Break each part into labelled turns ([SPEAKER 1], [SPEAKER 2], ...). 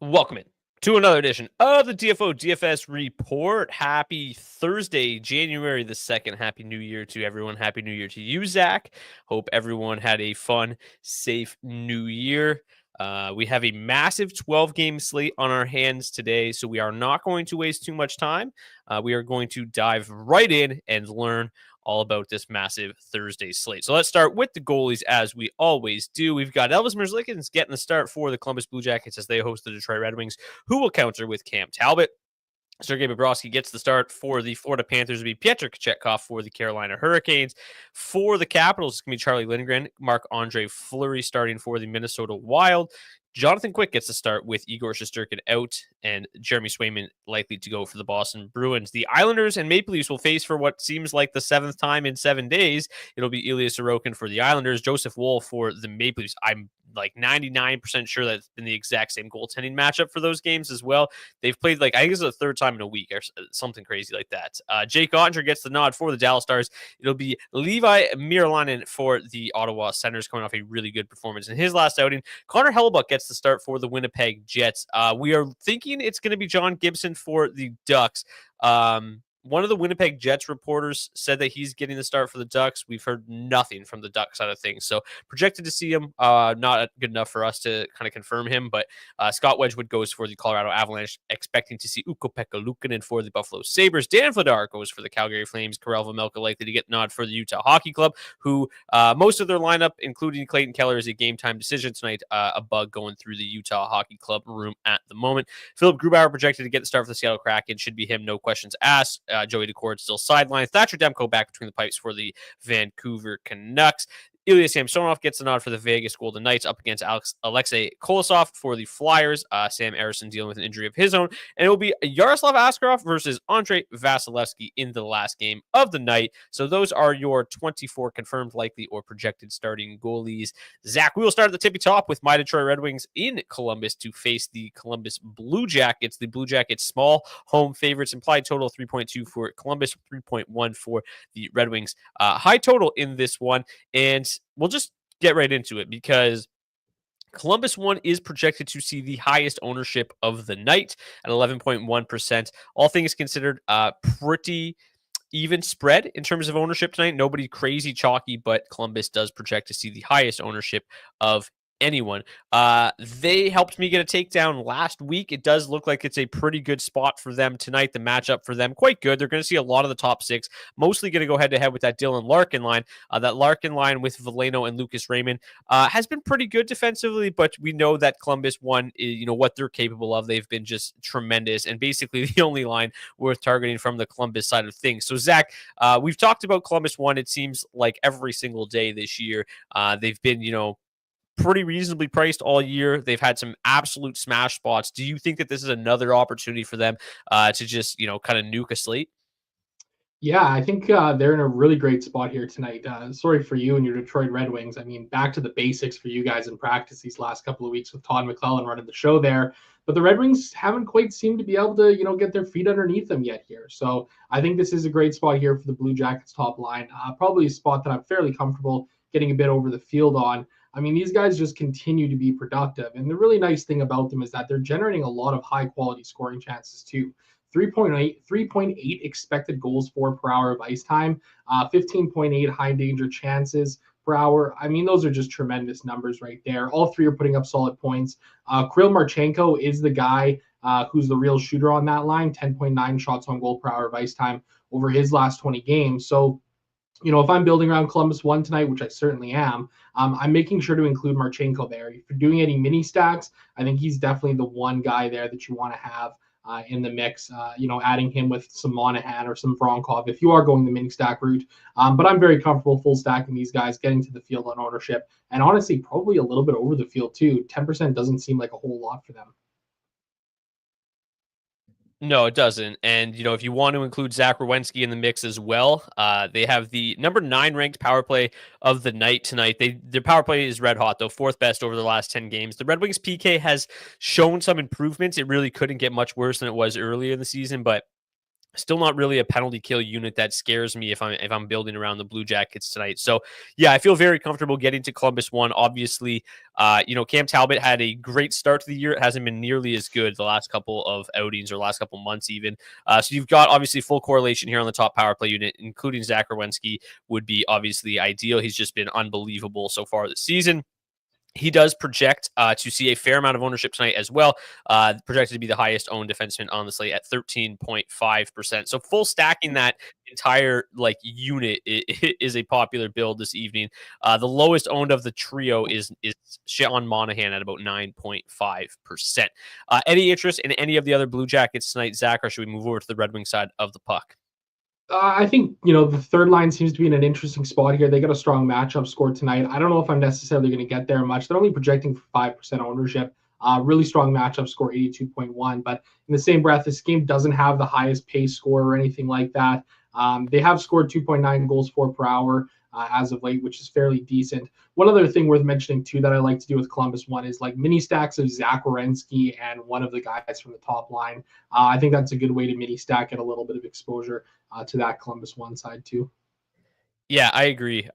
[SPEAKER 1] Welcome in to another edition of the DFO DFS Report. Happy Thursday, January the 2nd. Happy New Year to everyone. Happy New Year to you, Zach. Hope everyone had a fun, safe New Year. We have a massive 12-game slate on our hands today, so we are not going to waste too much time. We are going to dive right in and learn all about this massive Thursday slate. So let's start with the goalies as we always do. We've got Elvis Merzlikins getting the start for the Columbus Blue Jackets as they host the Detroit Red Wings, who will counter with Cam Talbot. Sergei Bobrovsky gets the start for the Florida Panthers. It'll be Petr Kochetkov for the Carolina Hurricanes. For the Capitals, it's going to be Charlie Lindgren, Marc-Andre Fleury starting for the Minnesota Wild. Jonathan Quick gets the start with Igor Shesterkin out and Jeremy Swayman likely to go for the Boston Bruins. The Islanders and Maple Leafs will face for what seems like the seventh time in 7 days. It'll be Ilya Sorokin for the Islanders, Joseph Woll for the Maple Leafs. I'm like 99% sure that's been the exact same goaltending matchup for those games as well. They've played I think it's the third time in a week or something crazy like that. Jake Ottinger gets the nod for the Dallas Stars. It'll be Levi Merilainen for the Ottawa Senators coming off a really good performance in his last outing. Connor Hellebuyck gets the start for the Winnipeg Jets. We are thinking it's going to be John Gibson for the Ducks. One of the Winnipeg Jets reporters said that he's getting the start for the Ducks. We've heard nothing from the Ducks side of things. So projected to see him. Not good enough for us to kind of confirm him. But Scott Wedgwood goes for the Colorado Avalanche, expecting to see Ukko-Pekka Luukkonen for the Buffalo Sabres. Dan Vladar goes for the Calgary Flames. Karel Vejmelka likely to get the nod for the Utah Hockey Club, who most of their lineup, including Clayton Keller, is a game-time decision tonight. A bug going through the Utah Hockey Club room at the moment. Philip Grubauer projected to get the start for the Seattle Kraken. Should be him, no questions asked. Joey Daccord still sidelined. Thatcher Demko back between the pipes for the Vancouver Canucks. Ilya Samsonov gets the nod for the Vegas Golden Knights up against Alexei Kolosov for the Flyers. Sam Arison dealing with an injury of his own. And it will be Yaroslav Askarov versus Andrei Vasilevsky in the last game of the night. So those are your 24 confirmed likely or projected starting goalies. Zach, we will start at the tippy top with my Detroit Red Wings in Columbus to face the Columbus Blue Jackets. The Blue Jackets small home favorites, implied total 3.2 for Columbus, 3.1 for the Red Wings. High total in this one. And we'll just get right into it because Columbus one is projected to see the highest ownership of the night at 11.1%. All things considered, pretty even spread in terms of ownership tonight. Nobody crazy chalky, but Columbus does project to see the highest ownership of anyone. They helped me get a takedown last week. It does look like it's a pretty good spot for them tonight. The matchup for them, quite good. They're going to see a lot of the top six, mostly going to go head-to-head with that Dylan Larkin line. That Larkin line with Veleno and Lucas Raymond has been pretty good defensively, but we know that Columbus one, what they're capable of. They've been just tremendous and basically the only line worth targeting from the Columbus side of things. So, Zach, we've talked about Columbus one, it seems like every single day this year. They've been, pretty reasonably priced all year. They've had some absolute smash spots. Do you think that this is another opportunity for them to just, kind of nuke a slate?
[SPEAKER 2] Yeah, I think they're in a really great spot here tonight. Sorry for you and your Detroit Red Wings. I mean, back to the basics for you guys in practice these last couple of weeks with Todd McClellan running the show there. But the Red Wings haven't quite seemed to be able to, get their feet underneath them yet here. So I think this is a great spot here for the Blue Jackets top line. Probably a spot that I'm fairly comfortable getting a bit over the field on. I mean, these guys just continue to be productive. And the really nice thing about them is that they're generating a lot of high quality scoring chances too. 3.8 expected goals for per hour of ice time, 15.8 high danger chances per hour. I mean, those are just tremendous numbers right there. All three are putting up solid points. Kirill Marchenko is the guy who's the real shooter on that line, 10.9 shots on goal per hour of ice time over his last 20 games. So, if I'm building around Columbus one tonight, which I certainly am, I'm making sure to include Marchenko there. If you're doing any mini stacks, I think he's definitely the one guy there that you want to have in the mix, adding him with some Monahan or some Vronkov if you are going the mini stack route. But I'm very comfortable full stacking these guys, getting to the field on ownership, and honestly, probably a little bit over the field too. 10% doesn't seem like a whole lot for them.
[SPEAKER 1] No, it doesn't. And, if you want to include Zach Werenski in the mix as well, they have the number 9 ranked power play of the night tonight. Their power play is red hot, though, 4th best over the last 10 games. The Red Wings PK has shown some improvements. It really couldn't get much worse than it was earlier in the season, but Still not really a penalty kill unit that scares me if I'm building around the Blue Jackets tonight. So yeah, I feel very comfortable getting to Columbus one. Obviously, Cam Talbot had a great start to the year. It hasn't been nearly as good the last couple of outings or last couple months even. So you've got obviously full correlation here on the top power play unit, including Zach Werenski would be obviously ideal. He's just been unbelievable so far this season. He does project to see a fair amount of ownership tonight as well. Projected to be the highest owned defenseman on the slate at 13.5%. So full stacking that entire unit is a popular build this evening. The lowest owned of the trio is Sean Monahan at about 9.5%. Any interest in any of the other Blue Jackets tonight, Zach, or should we move over to the Red Wing side of the puck?
[SPEAKER 2] I think, the third line seems to be in an interesting spot here. They got a strong matchup score tonight. I don't know if I'm necessarily going to get there much. They're only projecting for 5% ownership. Really strong matchup score, 82.1. But in the same breath, this game doesn't have the highest pace score or anything like that. They have scored 2.9 goals per hour as of late, which is fairly decent. One other thing worth mentioning, too, that I like to do with Columbus one is mini stacks of Zach Werenski and one of the guys from the top line. I think that's a good way to mini stack, get a little bit of exposure to that Columbus one side too.
[SPEAKER 1] Yeah, I agree.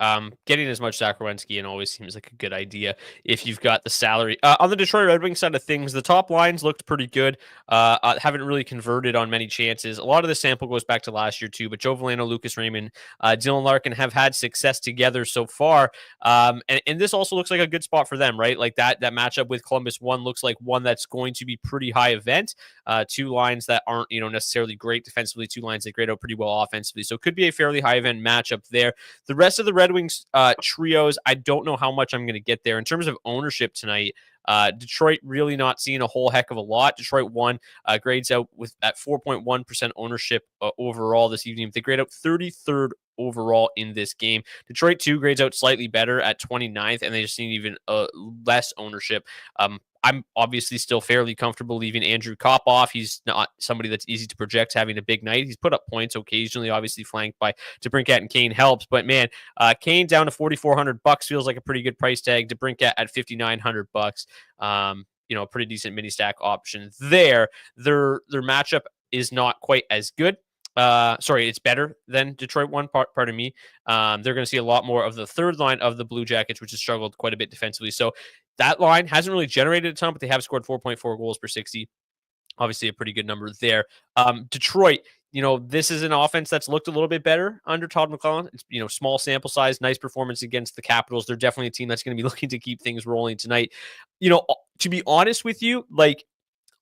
[SPEAKER 1] Getting as much Zach Werenski in always seems like a good idea if you've got the salary. On the Detroit Red Wings side of things, the top lines looked pretty good. Haven't really converted on many chances. A lot of the sample goes back to last year too, but Joe Veleno, Lucas Raymond, Dylan Larkin have had success together so far. And this also looks like a good spot for them, right? Like that matchup with Columbus one looks like one that's going to be pretty high event. Two lines that aren't necessarily great defensively, two lines that grade out pretty well offensively. So it could be a fairly high event matchup there. The rest of the Red Wings trios, I don't know how much I'm going to get there. In terms of ownership tonight, Detroit really not seeing a whole heck of a lot. Detroit won, grades out at 4.1% ownership overall this evening. They grade out 33rd overall in this game. Detroit 2 grades out slightly better at 29th, and they just need even less ownership. I'm obviously still fairly comfortable leaving Andrew Kopp off. He's not somebody that's easy to project having a big night. He's put up points occasionally, obviously flanked by DeBrincat and Kane helps. But man, Kane down to $4,400 feels like a pretty good price tag. DeBrincat at $5,900. A pretty decent mini stack option there. Their matchup is not quite as good. It's better than Detroit one. Pardon me. They're going to see a lot more of the third line of the Blue Jackets, which has struggled quite a bit defensively. So that line hasn't really generated a ton, but they have scored 4.4 goals per 60. Obviously, a pretty good number there. Detroit, this is an offense that's looked a little bit better under Todd McLellan. It's, small sample size, nice performance against the Capitals. They're definitely a team that's going to be looking to keep things rolling tonight. To be honest with you,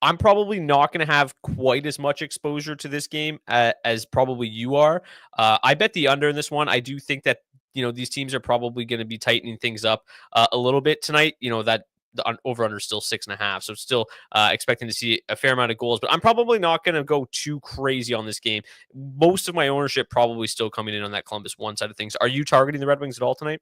[SPEAKER 1] I'm probably not going to have quite as much exposure to this game as probably you are. I bet the under in this one. I do think that, these teams are probably going to be tightening things up a little bit tonight. That the over-under is still 6.5. So still expecting to see a fair amount of goals. But I'm probably not going to go too crazy on this game. Most of my ownership probably still coming in on that Columbus one side of things. Are you targeting the Red Wings at all tonight?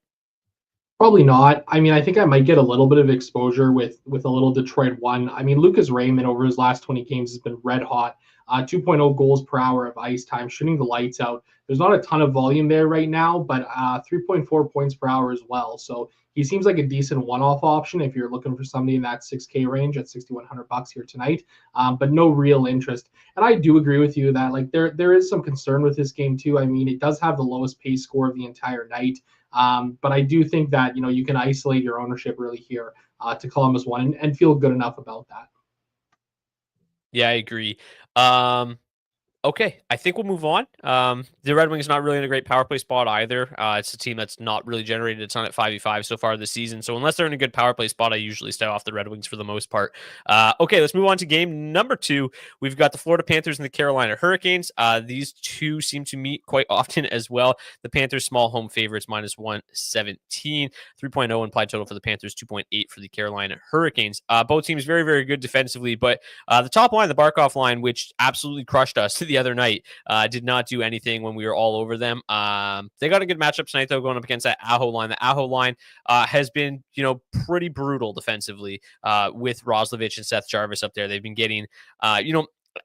[SPEAKER 2] Probably not. I mean, I think I might get a little bit of exposure with a little Detroit one. I mean, Lucas Raymond over his last 20 games has been red hot. 2.0 goals per hour of ice time, shooting the lights out. There's not a ton of volume there right now, but 3.4 points per hour as well. So he seems like a decent one-off option if you're looking for somebody in that 6K range at $6,100 here tonight. But no real interest. And I do agree with you that there is some concern with this game too. I mean, it does have the lowest pace score of the entire night. But I do think that you can isolate your ownership really here to Columbus one and feel good enough about that.
[SPEAKER 1] Yeah, I agree. Okay, I think we'll move on. The Red Wings not really in a great power play spot either. It's a team that's not really generated a ton at 5v5 so far this season. So unless they're in a good power play spot, I usually stay off the Red Wings for the most part. Okay, let's move on to game number 2. We've got the Florida Panthers and the Carolina Hurricanes. These two seem to meet quite often as well. The Panthers small home favorites -117, 3.0 implied total for the Panthers, 2.8 for the Carolina Hurricanes. Both teams very, very good defensively, but the top line, the Barkov line, which absolutely crushed us the other night, did not do anything when we were all over them. They got a good matchup tonight, though, going up against that Aho line. The Aho line has been, pretty brutal defensively with Roslovic and Seth Jarvis up there. They've been getting,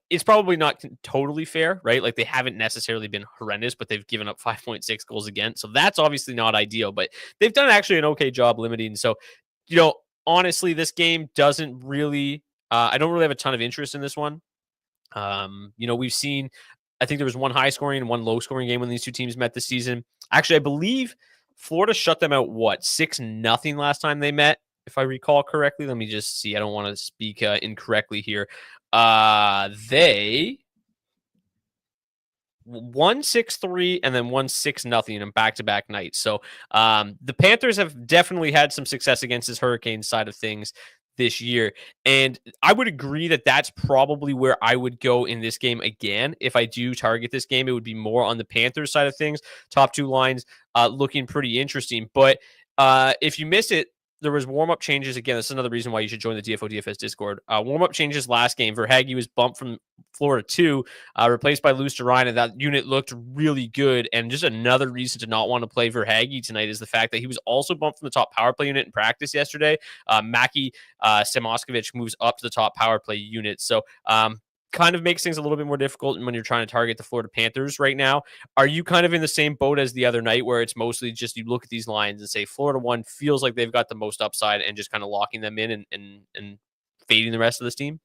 [SPEAKER 1] it's probably not totally fair, right? Like they haven't necessarily been horrendous, but they've given up 5.6 goals against. So that's obviously not ideal, but they've done actually an okay job limiting. So, honestly, this game doesn't really, I don't really have a ton of interest in this one. We've seen I think there was one high scoring and one low scoring game when these two teams met this season. Actually, I believe Florida shut them out, 6-0 last time they met, if I recall correctly. Let me just see. I don't want to speak incorrectly here. They won 6-3 and then won 6-0 in back-to-back nights. So the Panthers have definitely had some success against this Hurricanes side of things this year. And I would agree that that's probably where I would go in this game again. If I do target this game, it would be more on the Panthers side of things. Top two lines looking pretty interesting. But if you miss it, there was warm-up changes. Again, that's another reason why you should join the DFO DFS Discord. Warm-up changes last game. Verhaeghe was bumped from Florida 2, replaced by Lusterine, and that unit looked really good. And just another reason to not want to play Verhaeghe tonight is the fact that he was also bumped from the top power play unit in practice yesterday. Mackie Samoskevich moves up to the top power play unit. So kind of makes things a little bit more difficult when you're trying to target the Florida Panthers right now. Are you kind of in the same boat as the other night where it's mostly just you look at these lines and say Florida 1 feels like they've got the most upside and just kind of locking them in and fading the rest of this team?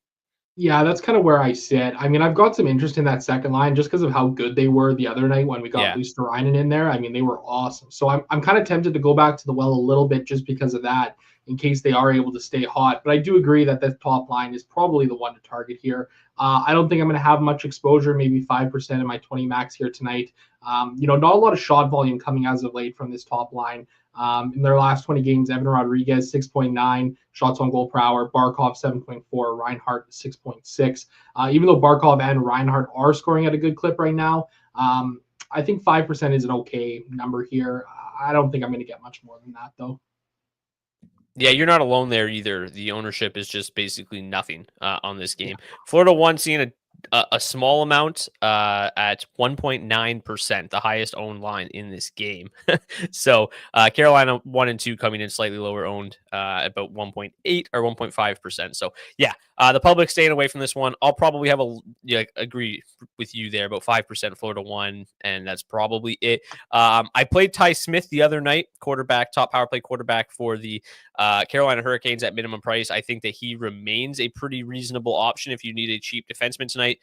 [SPEAKER 2] Yeah, that's kind of where I sit. I mean, I've got some interest in that second line just because of how good they were the other night when we got Luosterainen in there. I mean, they were awesome. So I'm kind of tempted to go back to the well a little bit just because of that in case they are able to stay hot. But I do agree that the top line is probably the one to target here. I don't think I'm going to have much exposure, maybe 5% in my 20 max here tonight. Not a lot of shot volume coming as of late from this top line. In their last 20 games, Evan Rodriguez, 6.9 shots on goal per hour, Barkov, 7.4, Reinhart, 6.6. Even though Barkov and Reinhart are scoring at a good clip right now, I think 5% is an okay number here. I don't think I'm going to get much more than that, though.
[SPEAKER 1] Yeah, you're not alone there either. The ownership is just basically nothing on this game. Yeah. Florida 1 seeing a small amount at 1.9%, the highest owned line in this game. So Carolina 1 and 2 coming in slightly lower owned about 1.8 or 1.5%. So yeah, the public staying away from this one. I'll probably have agree with you there, about 5% Florida 1, and that's probably it. I played Ty Smith the other night, top power play quarterback for the Carolina Hurricanes at minimum price. I think that he remains a pretty reasonable option if you need a cheap defenseman tonight.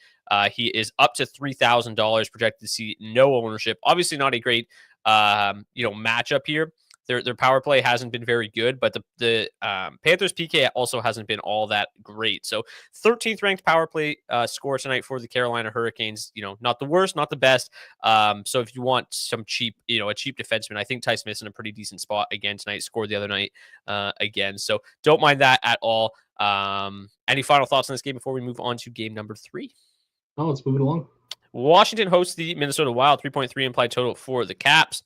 [SPEAKER 1] He is up to $3,000, projected to see no ownership. Obviously not a great matchup here. Their power play hasn't been very good, but the Panthers PK also hasn't been all that great. So 13th ranked power play score tonight for the Carolina Hurricanes. Not the worst, not the best. So if you want some cheap, a cheap defenseman, I think Ty Smith's in a pretty decent spot again tonight. Scored the other night again. So don't mind that at all. Any final thoughts on this game before we move on to game number 3?
[SPEAKER 2] Oh, let's move it along.
[SPEAKER 1] Washington hosts the Minnesota Wild. 3.3 implied total for the Caps.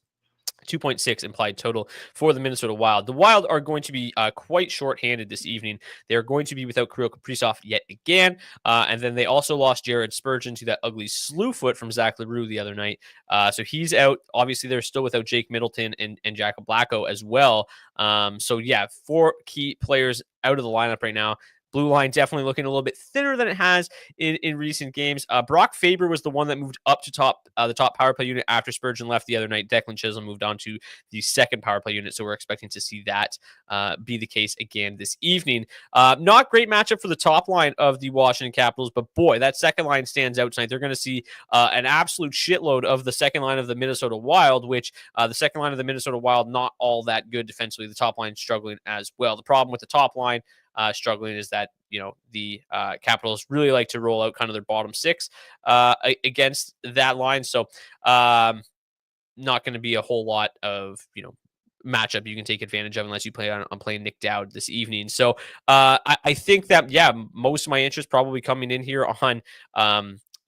[SPEAKER 1] 2.6 implied total for the Minnesota Wild. The Wild are going to be quite short-handed this evening. They're going to be without Kirill Kaprizov yet again. And then they also lost Jared Spurgeon to that ugly slew foot from Zach LaRue the other night. So he's out. Obviously, they're still without Jake Middleton and Jacob Blacko as well. So yeah, 4 key players out of the lineup right now. Blue line definitely looking a little bit thinner than it has in recent games. Brock Faber was the one that moved up to the top power play unit after Spurgeon left the other night. Declan Chisholm moved on to the second power play unit, so we're expecting to see that be the case again this evening. Not great matchup for the top line of the Washington Capitals, but boy, that second line stands out tonight. They're going to see an absolute shitload of the second line of the Minnesota Wild, which the second line of the Minnesota Wild not all that good defensively. The top line struggling as well. The problem with the top line struggling is that the Capitals really like to roll out kind of their bottom 6 against that line. So not going to be a whole lot of matchup you can take advantage of unless you play on playing Nick Dowd this evening. So I think that most of my interest probably coming in here on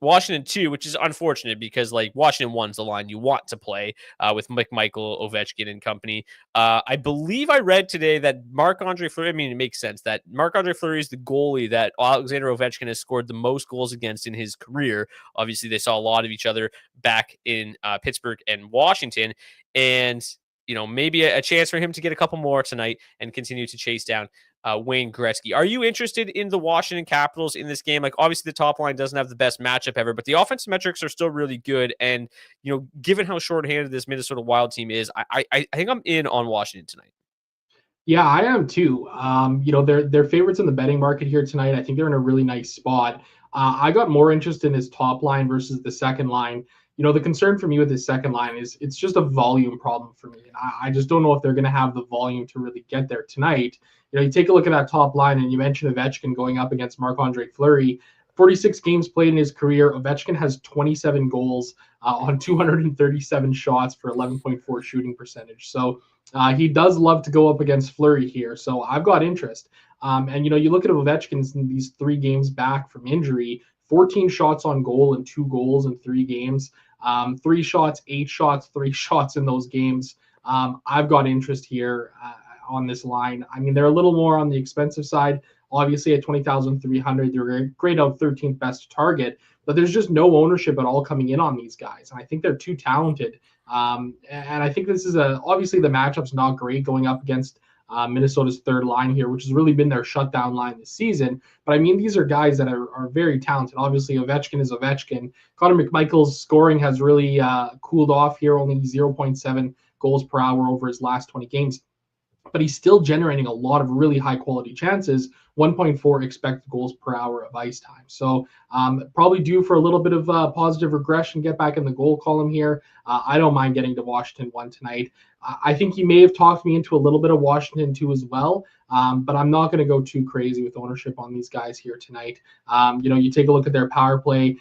[SPEAKER 1] Washington 2, which is unfortunate because Washington 1's the line you want to play with McMichael, Ovechkin, and company. I believe I read today that Marc-Andre Fleury, it makes sense that Marc-Andre Fleury is the goalie that Alexander Ovechkin has scored the most goals against in his career. Obviously, they saw a lot of each other back in Pittsburgh and Washington, and maybe a chance for him to get a couple more tonight and continue to chase down Wayne Gretzky. Are you interested in the Washington Capitals in this game? Obviously the top line doesn't have the best matchup ever, but the offensive metrics are still really good. And, given how short-handed this Minnesota Wild team is, I think I'm in on Washington tonight.
[SPEAKER 2] Yeah, I am too. They're favorites in the betting market here tonight. I think they're in a really nice spot. I got more interest in his top line versus the second line. The concern for me with his second line is it's just a volume problem for me. And I just don't know if they're going to have the volume to really get there tonight. You take a look at that top line, and you mentioned Ovechkin going up against Marc-Andre Fleury. 46 games played in his career. Ovechkin has 27 goals on 237 shots for 11.4 shooting percentage. So he does love to go up against Fleury here, so I've got interest. And you look at Ovechkin's in these 3 games back from injury, 14 shots on goal and 2 goals in 3 games, 3 shots, 8 shots, 3 shots in those games. I've got interest here on this line. I mean, they're a little more on the expensive side. Obviously, at 20,300, they're grade out 13th best target, but there's just no ownership at all coming in on these guys, and I think they're too talented. And I think this is obviously the matchup's not great going up against Minnesota's third line here, which has really been their shutdown line this season. But I mean, these are guys that are very talented. Obviously, Ovechkin is Ovechkin. Connor McMichael's scoring has really cooled off here, only 0.7 goals per hour over his last 20 games. But he's still generating a lot of really high quality chances, 1.4 expected goals per hour of ice time. So probably due for a little bit of positive regression, get back in the goal column here. I don't mind getting to Washington 1 tonight. I think he may have talked me into a little bit of Washington 2 as well, but I'm not going to go too crazy with ownership on these guys here tonight. You take a look at their power play.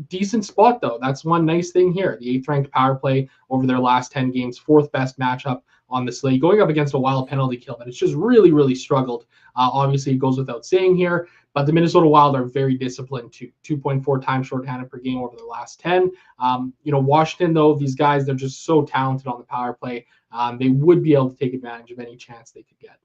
[SPEAKER 2] Decent spot, though. That's one nice thing here. The 8th ranked power play over their last 10 games, 4th best matchup on the slate, going up against a Wild penalty kill that it's just really, really struggled. Obviously, it goes without saying here, but the Minnesota Wild are very disciplined too. 2.4 times shorthanded per game over the last 10. Washington, though, these guys, they're just so talented on the power play. They would be able to take advantage of any chance they could get.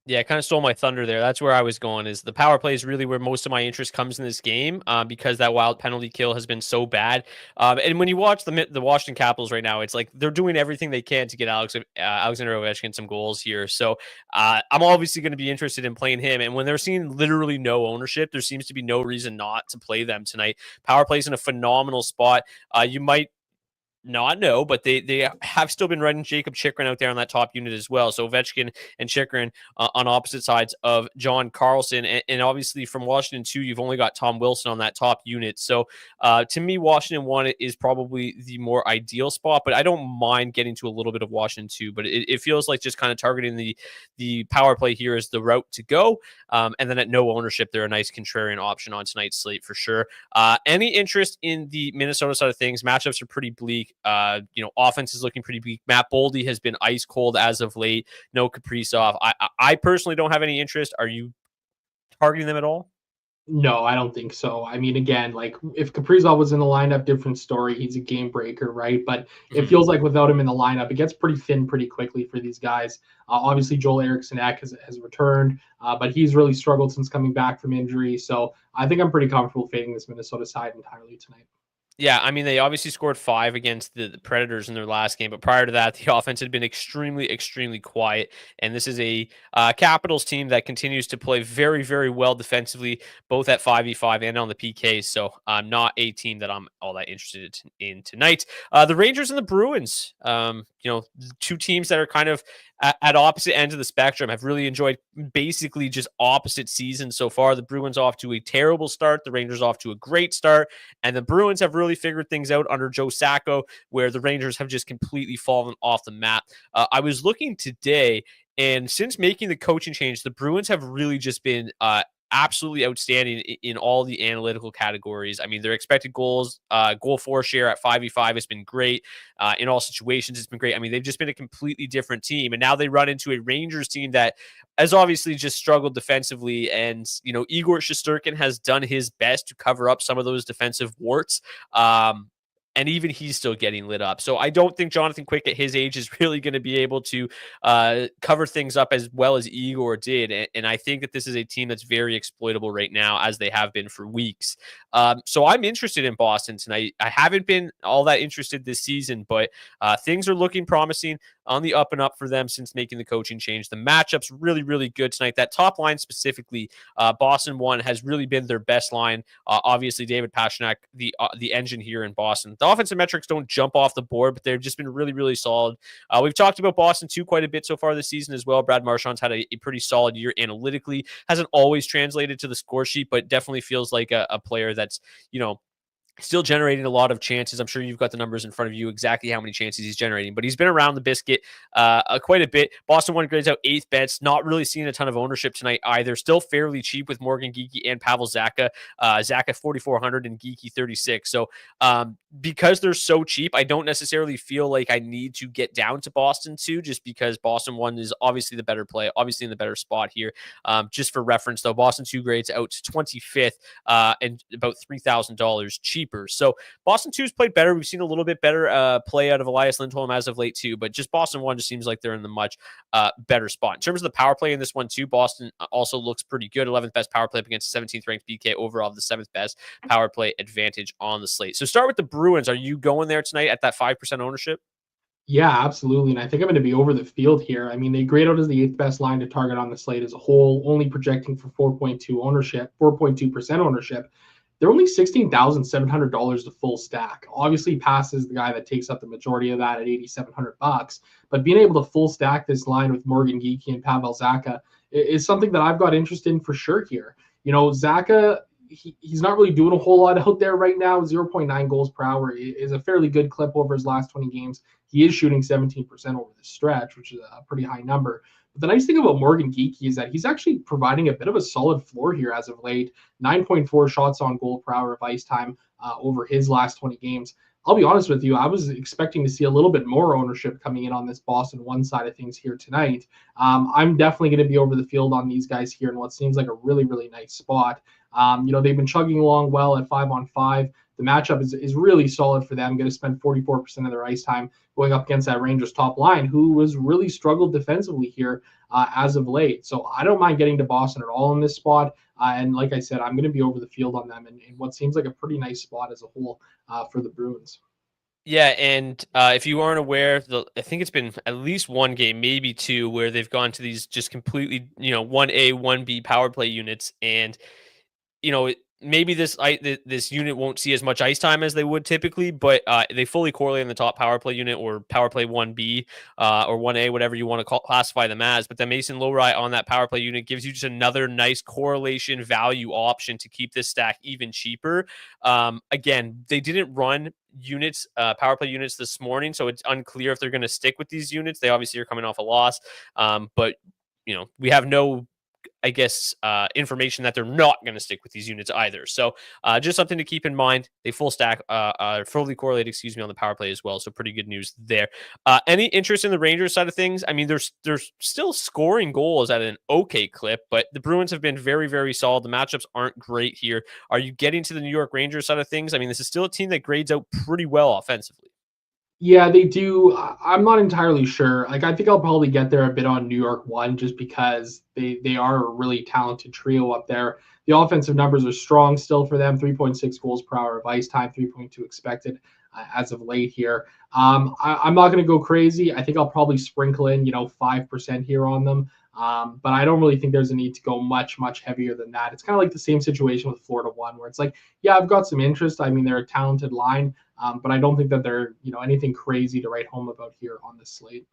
[SPEAKER 1] Yeah, kind of stole my thunder there. That's where I was going. Is the power play is really where most of my interest comes in this game, because that Wild penalty kill has been so bad. And when you watch the Washington Capitals right now, it's like they're doing everything they can to get Alexander Ovechkin some goals here. So I'm obviously going to be interested in playing him. And when they're seeing literally no ownership, there seems to be no reason not to play them tonight. Power play's in a phenomenal spot. You might not no, but they have still been running Jacob Chikrin out there on that top unit as well. So Ovechkin and Chikrin on opposite sides of John Carlson. And obviously from Washington 2, you've only got Tom Wilson on that top unit. So to me, Washington 1 is probably the more ideal spot, but I don't mind getting to a little bit of Washington 2. But it feels like just kind of targeting the power play here is the route to go. And then at no ownership, they're a nice contrarian option on tonight's slate for sure. Any interest in the Minnesota side of things? Matchups are pretty bleak. Offense is looking pretty weak. Matt Boldy has been ice cold as of late. No Kaprizov. I personally don't have any interest. Are you targeting them at all?
[SPEAKER 2] No, I don't think so. I mean, again, like if Kaprizov was in the lineup, different story. He's a game breaker, right? But it feels like without him in the lineup, it gets pretty thin pretty quickly for these guys. Obviously, Joel Eriksson-Ek has returned, but he's really struggled since coming back from injury. So I think I'm pretty comfortable fading this Minnesota side entirely tonight.
[SPEAKER 1] Yeah, I mean, they obviously scored 5 against the Predators in their last game, but prior to that, the offense had been extremely, extremely quiet. And this is a Capitals team that continues to play very, very well defensively, both at 5v5 and on the PKs. So not a team that I'm all that interested in tonight. The Rangers and the Bruins, 2 teams that are kind of at opposite ends of the spectrum, have really enjoyed basically just opposite seasons so far. The Bruins off to a terrible start, the Rangers off to a great start, and the Bruins have really figured things out under Joe Sacco, where the Rangers have just completely fallen off the map. I was looking today, and since making the coaching change, the Bruins have really just been absolutely outstanding in all the analytical categories. I mean, their expected goals, goal for share at 5v5 has been great. In all situations, it's been great. I mean, they've just been a completely different team. And now they run into a Rangers team that has obviously just struggled defensively. And, Igor Shesterkin has done his best to cover up some of those defensive warts. And even he's still getting lit up. So I don't think Jonathan Quick at his age is really going to be able to cover things up as well as Igor did. And I think that this is a team that's very exploitable right now, as they have been for weeks. So I'm interested in Boston tonight. I haven't been all that interested this season, but things are looking promising. on the up and up for them since making the coaching change. The matchup's really, really good tonight. That top line specifically, Boston 1 has really been their best line. Obviously, David Pastrnak, the engine here in Boston. The offensive metrics don't jump off the board, but they've just been really, really solid. We've talked about Boston 2 quite a bit so far this season as well. Brad Marchand's had a pretty solid year analytically. Hasn't always translated to the score sheet, but definitely feels like a player that's, still generating a lot of chances. I'm sure you've got the numbers in front of you, exactly how many chances he's generating, but he's been around the biscuit quite a bit. Boston 1 grades out 8th bets, not really seeing a ton of ownership tonight either. Still fairly cheap with Morgan Geekie and Pavel Zacha. Zacha 4,400 and Geekie 36. So because they're so cheap, I don't necessarily feel like I need to get down to Boston 2, just because Boston 1 is obviously the better play, obviously in the better spot here. Just for reference, though, Boston 2 grades out to 25th and about $3,000 cheaper. So Boston 2's played better. We've seen a little bit better play out of Elias Lindholm as of late too, but just Boston 1 just seems like they're in the much better spot. In terms of the power play in this one too, Boston also looks pretty good. 11th best power play up against 17th ranked BK, overall the 7th best power play advantage on the slate. So start with the Bruins. Are you going there tonight at that 5% ownership?
[SPEAKER 2] Yeah, absolutely. And I think I'm going to be over the field here. I mean, they grade out as the 8th best line to target on the slate as a whole, only projecting for 4.2% ownership. They're only $16,700 to full stack. Obviously, passes the guy that takes up the majority of that at $8,700. But being able to full stack this line with Morgan Geekie and Pavel Zacha is something that I've got interest in for sure here. Zacha, he's not really doing a whole lot out there right now. 0.9 goals per hour is a fairly good clip over his last 20 games. He is shooting 17% over the stretch, which is a pretty high number. But the nice thing about Morgan Geekie is that he's actually providing a bit of a solid floor here as of late. 9.4 shots on goal per hour of ice time over his last 20 games. I'll be honest with you, I was expecting to see a little bit more ownership coming in on this Boston 1 side of things here tonight. I'm definitely going to be over the field on these guys here in what seems like a really, really nice spot. They've been chugging along well at 5-on-5. The matchup is really solid for them. Going to spend 44% of their ice time going up against that Rangers top line, who has really struggled defensively here as of late. So I don't mind getting to Boston at all in this spot. And like I said, I'm going to be over the field on them in what seems like a pretty nice spot as a whole for the Bruins.
[SPEAKER 1] Yeah, and if you aren't aware, I think it's been at least one game, maybe two, where they've gone to these just completely, 1A, 1B power play units, and maybe this unit won't see as much ice time as they would typically, but they fully correlate in the top power play unit or power play 1B or 1A, whatever you want to classify them as. But then Mason Lohrei on that power play unit gives you just another nice correlation value option to keep this stack even cheaper. Again, they didn't run power play units this morning, so it's unclear if they're going to stick with these units. They obviously are coming off a loss, but we have no information that they're not going to stick with these units either. So just something to keep in mind. They fully correlate, on the power play as well. So pretty good news there. Any interest in the Rangers side of things? I mean, they're still scoring goals at an okay clip, but the Bruins have been very, very solid. The matchups aren't great here. Are you getting to the New York Rangers side of things? I mean, this is still a team that grades out pretty well offensively.
[SPEAKER 2] Yeah, they do. I'm not entirely sure. I think I'll probably get there a bit on New York 1 just because they are a really talented trio up there. The offensive numbers are strong still for them. 3.6 goals per hour of ice time, 3.2 expected as of late here. I'm not going to go crazy. I think I'll probably sprinkle in 5% here on them. But I don't really think there's a need to go much, much heavier than that. It's kind of like the same situation with Florida 1, where it's like, yeah, I've got some interest. I mean, they're a talented line, but I don't think that they're anything crazy to write home about here on this slate.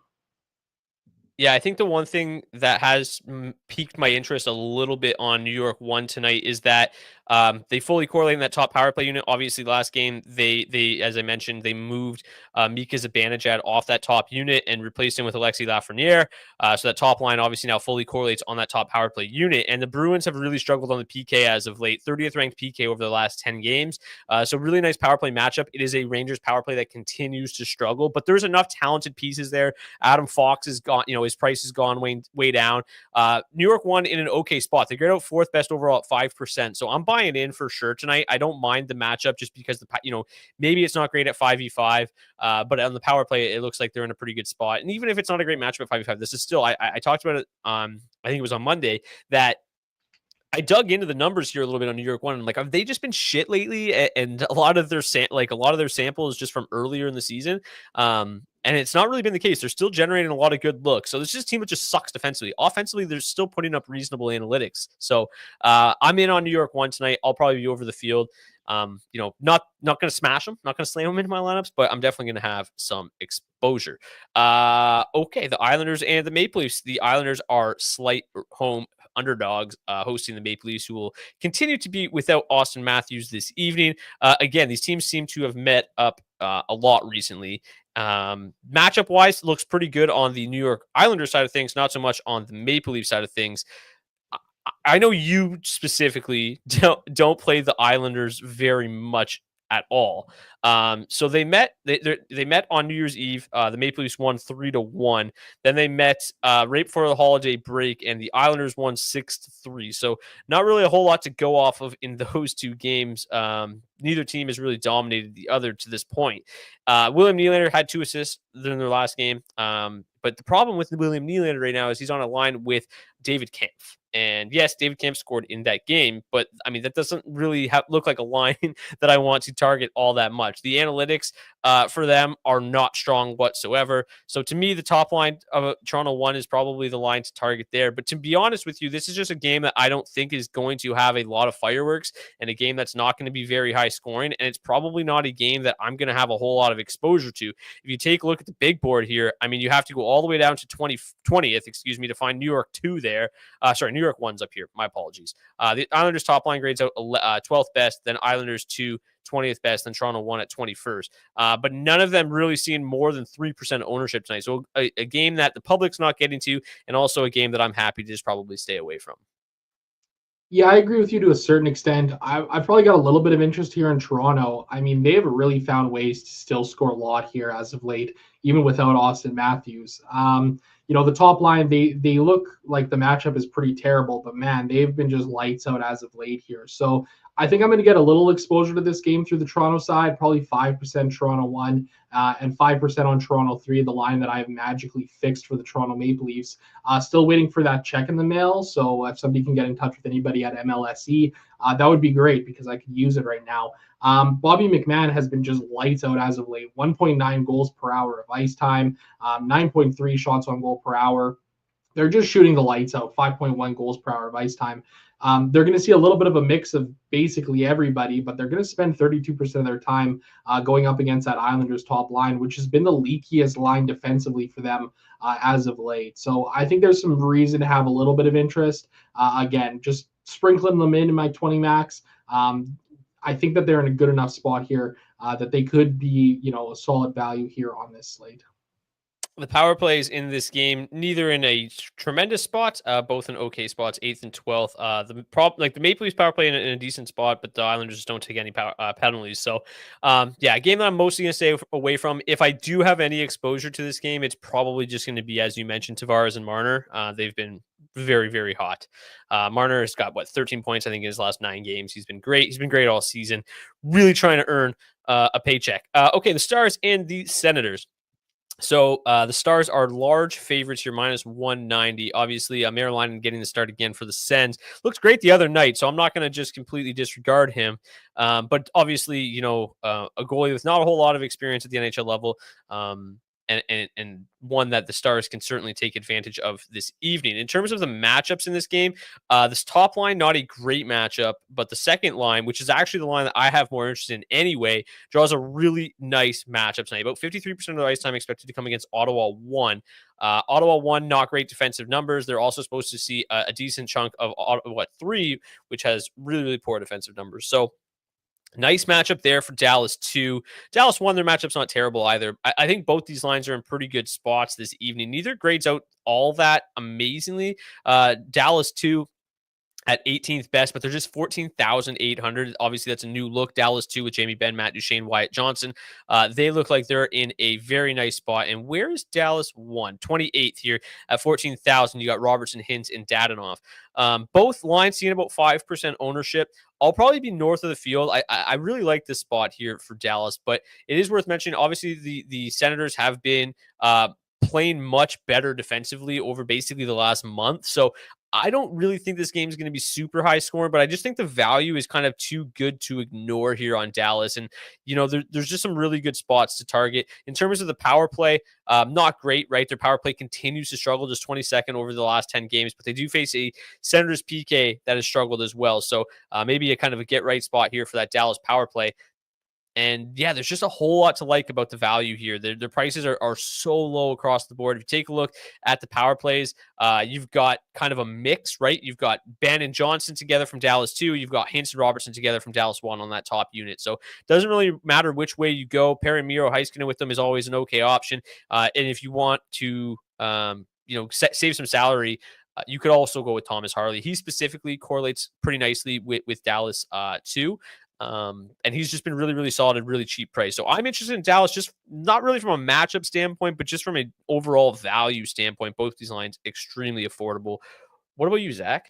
[SPEAKER 1] Yeah, I think the one thing that has piqued my interest a little bit on New York 1 tonight is that they fully correlate in that top power play unit. Obviously, last game, they as I mentioned, they moved Mika Zibanejad off that top unit and replaced him with Alexis Lafreniere. So that top line obviously now fully correlates on that top power play unit. And the Bruins have really struggled on the PK as of late. 30th ranked PK over the last 10 games. So really nice power play matchup. It is a Rangers power play that continues to struggle, but there's enough talented pieces there. Adam Fox is gone, his price has gone way down. New York 1 in an okay spot. They grade out 4th best overall at 5%. So I'm buying in for sure tonight. I don't mind the matchup just because maybe it's not great at 5v5, but on the power play, it looks like they're in a pretty good spot. And even if it's not a great matchup at 5v5, this is still, I talked about it, I think it was on Monday, that I dug into the numbers here a little bit on New York 1. And like, have they just been shit lately? And a lot of their sample is just from earlier in the season. And it's not really been the case. They're still generating a lot of good looks. So this is a team that just sucks defensively. Offensively, they're still putting up reasonable analytics. So I'm in on New York 1 tonight. I'll probably be over the field. Not going to smash them, not going to slam them into my lineups, but I'm definitely going to have some exposure. Okay, the Islanders and the Maple Leafs. The Islanders are slight home underdogs hosting the Maple Leafs, who will continue to be without Austin Matthews this evening. Again, these teams seem to have met up a lot recently. Matchup wise, looks pretty good on the New York Islanders side of things, not so much on the Maple Leaf side of things. I know you specifically don't play the Islanders very much at all. So they met on New Year's Eve. The Maple Leafs won 3-1. Then they met right before the holiday break, and the Islanders won 6-3. So not really a whole lot to go off of in those two games. Neither team has really dominated the other to this point. William Nylander had 2 assists in their last game. But the problem with William Nylander right now is he's on a line with David Kampf. And yes, David Kampf scored in that game, but I mean, that doesn't really look like a line that I want to target all that much. The analytics for them are not strong whatsoever. So to me, the top line of Toronto 1 is probably the line to target there. But to be honest with you, this is just a game that I don't think is going to have a lot of fireworks, and a game that's not going to be very high scoring. And it's probably not a game that I'm going to have a whole lot of exposure to. If you take a look at the big board here, I mean, you have to go all the way down to 20th, to find New York 2 there. New York 1's up here. My apologies. The Islanders top line grades out 12th best, then Islanders 2, 20th best, then Toronto 1 at 21st. But none of them really seeing more than 3% ownership tonight. So a game that the public's not getting to, and also a game that I'm happy to just probably stay away from.
[SPEAKER 2] Yeah, I agree with you to a certain extent. I've probably got a little bit of interest here in Toronto. I mean, they have really found ways to still score a lot here as of late, even without Austin Matthews. The top line, they look like the matchup is pretty terrible, but man, they've been just lights out as of late here. So I think I'm going to get a little exposure to this game through the Toronto side, probably 5% Toronto 1 and 5% on Toronto 3, the line that I have magically fixed for the Toronto Maple Leafs. Still waiting for that check in the mail. So if somebody can get in touch with anybody at MLSE, that would be great because I could use it right now. Bobby McMann has been just lights out as of late. 1.9 goals per hour of ice time, 9.3 shots on goal per hour. They're just shooting the lights out, 5.1 goals per hour of ice time. They're going to see a little bit of a mix of basically everybody, but they're going to spend 32% of their time going up against that Islanders top line, which has been the leakiest line defensively for them as of late. So I think there's some reason to have a little bit of interest. Again, just sprinkling them in my 20 max. I think that they're in a good enough spot here that they could be, a solid value here on this slate.
[SPEAKER 1] The power plays in this game, neither in a tremendous spot, both in okay spots, 8th and 12th. The Maple Leafs power play in a decent spot, but the Islanders just don't take any penalties. So, a game that I'm mostly going to stay away from. If I do have any exposure to this game, it's probably just going to be, as you mentioned, Tavares and Marner. They've been very, very hot. Marner has got 13 points, I think, in his last 9 games. He's been great. He's been great all season. Really trying to earn a paycheck. Okay, the Stars and the Senators. So the Stars are large favorites here, minus 190. Obviously, Maryland getting the start again for the Sens. Looked great the other night, so I'm not going to just completely disregard him. But obviously, a goalie with not a whole lot of experience at the NHL level. And one that the Stars can certainly take advantage of this evening. In terms of the matchups in this game, this top line, not a great matchup, but the second line, which is actually the line that I have more interest in anyway, draws a really nice matchup tonight. About 53% of the ice time expected to come against Ottawa 1. Ottawa 1, not great defensive numbers. They're also supposed to see a decent chunk of 3, which has really, really poor defensive numbers. So nice matchup there for Dallas 2. Dallas 1, their matchup's not terrible either. I think both these lines are in pretty good spots this evening. Neither grades out all that amazingly. Dallas 2 at 18th best, but they're just 14,800. Obviously, that's a new look. Dallas 2 with Jamie Benn, Matt Duchene, Wyatt Johnson. They look like they're in a very nice spot. And where is Dallas 1? 28th here at 14,000. You got Robertson, Hintz, and Dadonov. Both lines seeing about 5% ownership. I'll probably be north of the field. I really like this spot here for Dallas, but it is worth mentioning, obviously, the Senators have been playing much better defensively over basically the last month. So I don't really think this game is going to be super high scoring, but I just think the value is kind of too good to ignore here on Dallas. And, there's just some really good spots to target. In terms of the power play, not great, right? Their power play continues to struggle, just 22nd over the last 10 games, but they do face a Senators PK that has struggled as well. So maybe a kind of a get right spot here for that Dallas power play. And yeah, there's just a whole lot to like about the value here. Their prices are so low across the board. If you take a look at the power plays, you've got kind of a mix, right? You've got Ben and Johnson together from Dallas 2. You've got Hintz and Robertson together from Dallas 1 on that top unit. So it doesn't really matter which way you go. Pairing Miro Heiskanen with them is always an okay option. And if you want to, save some salary, you could also go with Thomas Harley. He specifically correlates pretty nicely with Dallas too. And he's just been really, really solid and really cheap price. So I'm interested in Dallas, just not really from a matchup standpoint, but just from an overall value standpoint. Both these lines extremely affordable. What about you, Zach?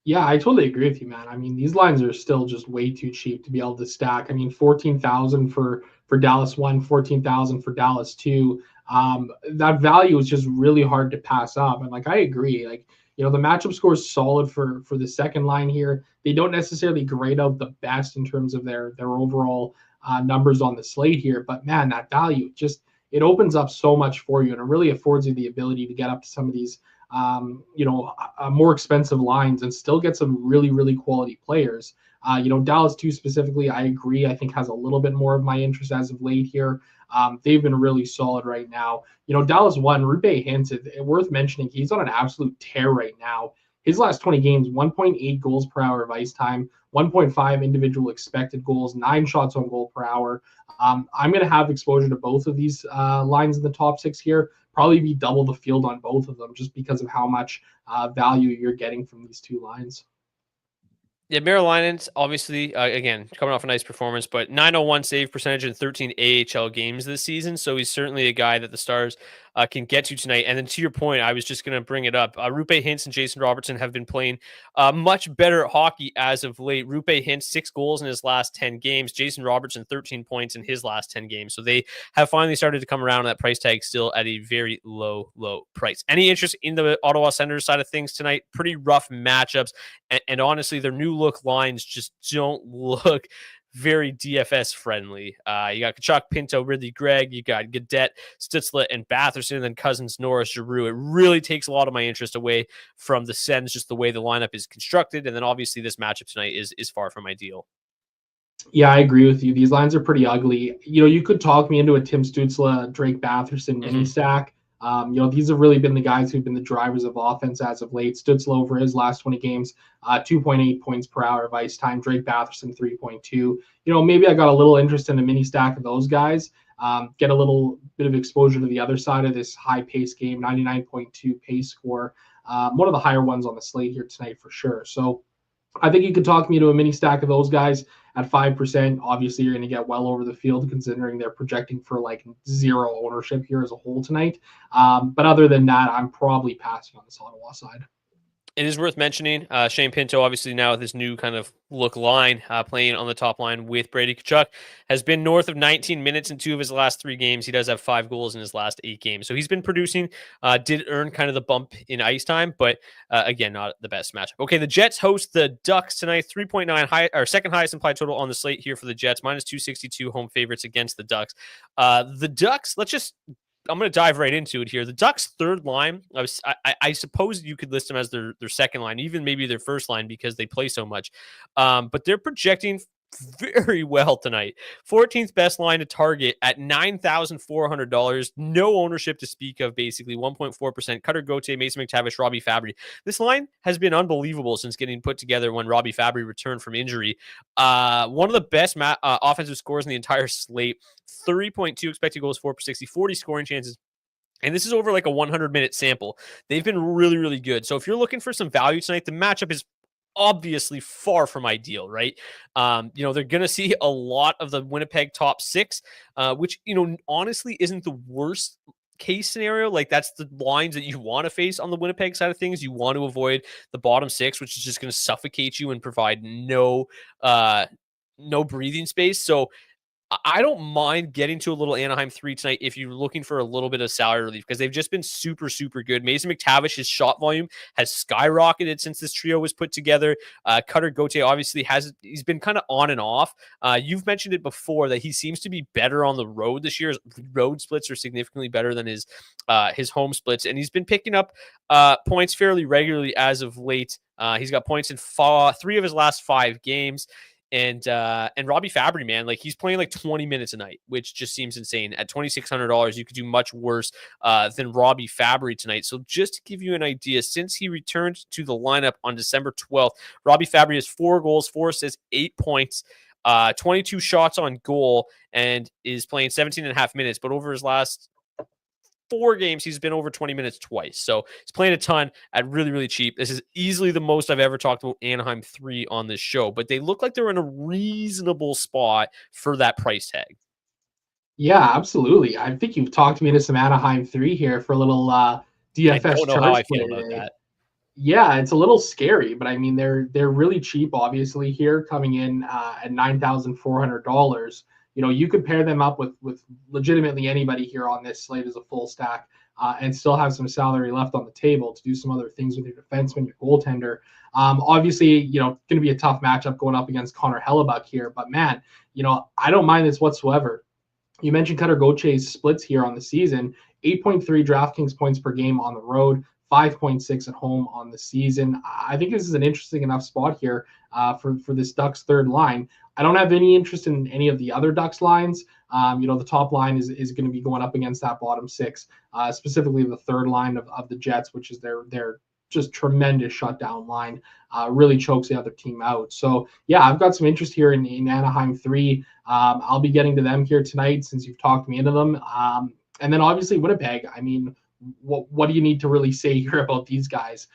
[SPEAKER 2] Yeah, I totally agree with you, man. I mean, these lines are still just way too cheap to be able to stack. I mean, 14,000 for Dallas 1, 14,000 for Dallas 2. That value is just really hard to pass up. And I agree. The matchup score is solid for the second line here. They don't necessarily grade out the best in terms of their overall numbers on the slate here, but man, that value just it opens up so much for you, and it really affords you the ability to get up to some of these more expensive lines and still get some really, really quality players. Dallas 2 specifically, I agree, I think has a little bit more of my interest as of late here. They've been really solid right now. Dallas 1, Roope Hintz, worth mentioning, he's on an absolute tear right now. His last 20 games, 1.8 goals per hour of ice time, 1.5 individual expected goals, 9 shots on goal per hour. I'm going to have exposure to both of these lines in the top 6 here. Probably be double the field on both of them just because of how much value you're getting from these two lines.
[SPEAKER 1] Yeah, Maryland's obviously, again, coming off a nice performance, but 901 save percentage in 13 AHL games this season. So he's certainly a guy that the Stars can get to tonight. And then to your point, I was just going to bring it up. Roope Hintz and Jason Robertson have been playing much better hockey as of late. Roope Hintz, 6 goals in his last 10 games. Jason Robertson, 13 points in his last 10 games. So they have finally started to come around on that price tag, still at a very low, low price. Any interest in the Ottawa Senators side of things tonight? Pretty rough matchups. And honestly, their new look lines just don't look very DFS friendly. You got Kachuk, Pinto, Ridley, Gregg. You got Gaudette, Stützle, and Batherson, and then Cousins, Norris, Giroux. It really takes a lot of my interest away from the Sens, just the way the lineup is constructed. And then obviously this matchup tonight is far from ideal.
[SPEAKER 2] Yeah, I agree with you. These lines are pretty ugly. You could talk me into a Tim Stützle, Drake Batherson mini stack. These have really been the guys who've been the drivers of offense as of late. Stützle over his last 20 games, 2.8 points per hour of ice time. Drake Batherson, 3.2. Maybe I got a little interest in a mini stack of those guys. Get a little bit of exposure to the other side of this high pace game, 99.2 pace score. One of the higher ones on the slate here tonight for sure. So I think you could talk me to a mini stack of those guys at 5%. Obviously, you're going to get well over the field considering they're projecting for 0 ownership here as a whole tonight. But other than that, I'm probably passing on this Ottawa side.
[SPEAKER 1] It is worth mentioning, Shane Pinto, obviously now with his new kind of look line, playing on the top line with Brady Tkachuk, has been north of 19 minutes in 2 of his last 3 games. He does have 5 goals in his last 8 games. So he's been producing, did earn kind of the bump in ice time, but again, not the best matchup. Okay, the Jets host the Ducks tonight, 3.9 high, or second highest implied total on the slate here for the Jets, minus 262 home favorites against the Ducks. The Ducks, I'm going to dive right into it here. The Ducks' third line, I suppose you could list them as their second line, even maybe their first line because they play so much. But they're projecting very well tonight. 14th best line to target at $9,400. No ownership to speak of, basically 1.4%. Cutter Gauthier, Mason McTavish, Robbie Fabry. This line has been unbelievable since getting put together when Robbie Fabry returned from injury. One of the best offensive scores in the entire slate. 30.2 expected goals for per 60, 40 scoring chances. And this is over like a 100-minute sample. They've been really, really good. So if you're looking for some value tonight, the matchup is obviously far from ideal, right? They're going to see a lot of the Winnipeg top 6, which, honestly isn't the worst case scenario. That's the lines that you want to face on the Winnipeg side of things. You want to avoid the bottom 6, which is just going to suffocate you and provide no breathing space. So I don't mind getting to a little Anaheim 3 tonight if you're looking for a little bit of salary relief because they've just been super, super good. Mason McTavish's shot volume has skyrocketed since this trio was put together. Cutter Gauthier obviously he's been kind of on and off. You've mentioned it before that he seems to be better on the road this year. His road splits are significantly better than his home splits, and he's been picking up points fairly regularly as of late. He's got points in 3 of his last 5 games. And Robbie Fabry, man, like he's playing like 20 minutes a night, which just seems insane. At $2,600, you could do much worse than Robbie Fabry tonight. So just to give you an idea, since he returned to the lineup on December 12th, Robbie Fabry has 4 goals, 4 assists, 8 points, 22 shots on goal, and is playing 17 and a half minutes. But over his last 4 games, he's been over 20 minutes twice. So he's playing a ton at really, really cheap. This is easily the most I've ever talked about Anaheim 3 on this show, but they look like they're in a reasonable spot for that price tag.
[SPEAKER 2] Yeah, absolutely. I think you've talked me into some Anaheim 3 here for a little DFS
[SPEAKER 1] I don't know
[SPEAKER 2] Charts
[SPEAKER 1] how I
[SPEAKER 2] play
[SPEAKER 1] feel about
[SPEAKER 2] today.
[SPEAKER 1] that.
[SPEAKER 2] Yeah, it's a little scary, but I mean they're really cheap, obviously here coming in at $9,400. You could pair them up with legitimately anybody here on this slate as a full stack, and still have some salary left on the table to do some other things with your defenseman, your goaltender. Obviously, going to be a tough matchup going up against Connor Hellebuck here, but man, I don't mind this whatsoever. You mentioned Cutter Gauthier's splits here on the season, 8.3 DraftKings points per game on the road, 5.6 at home on the season. I think this is an interesting enough spot here for this Ducks third line. I don't have any interest in any of the other Ducks lines. The top line is going to be going up against that bottom 6, specifically the third line of the Jets, which is their just tremendous shutdown line, really chokes the other team out. So yeah, I've got some interest here in Anaheim 3. I'll be getting to them here tonight since you've talked me into them. And then obviously Winnipeg. I mean, what do you need to really say here about these guys?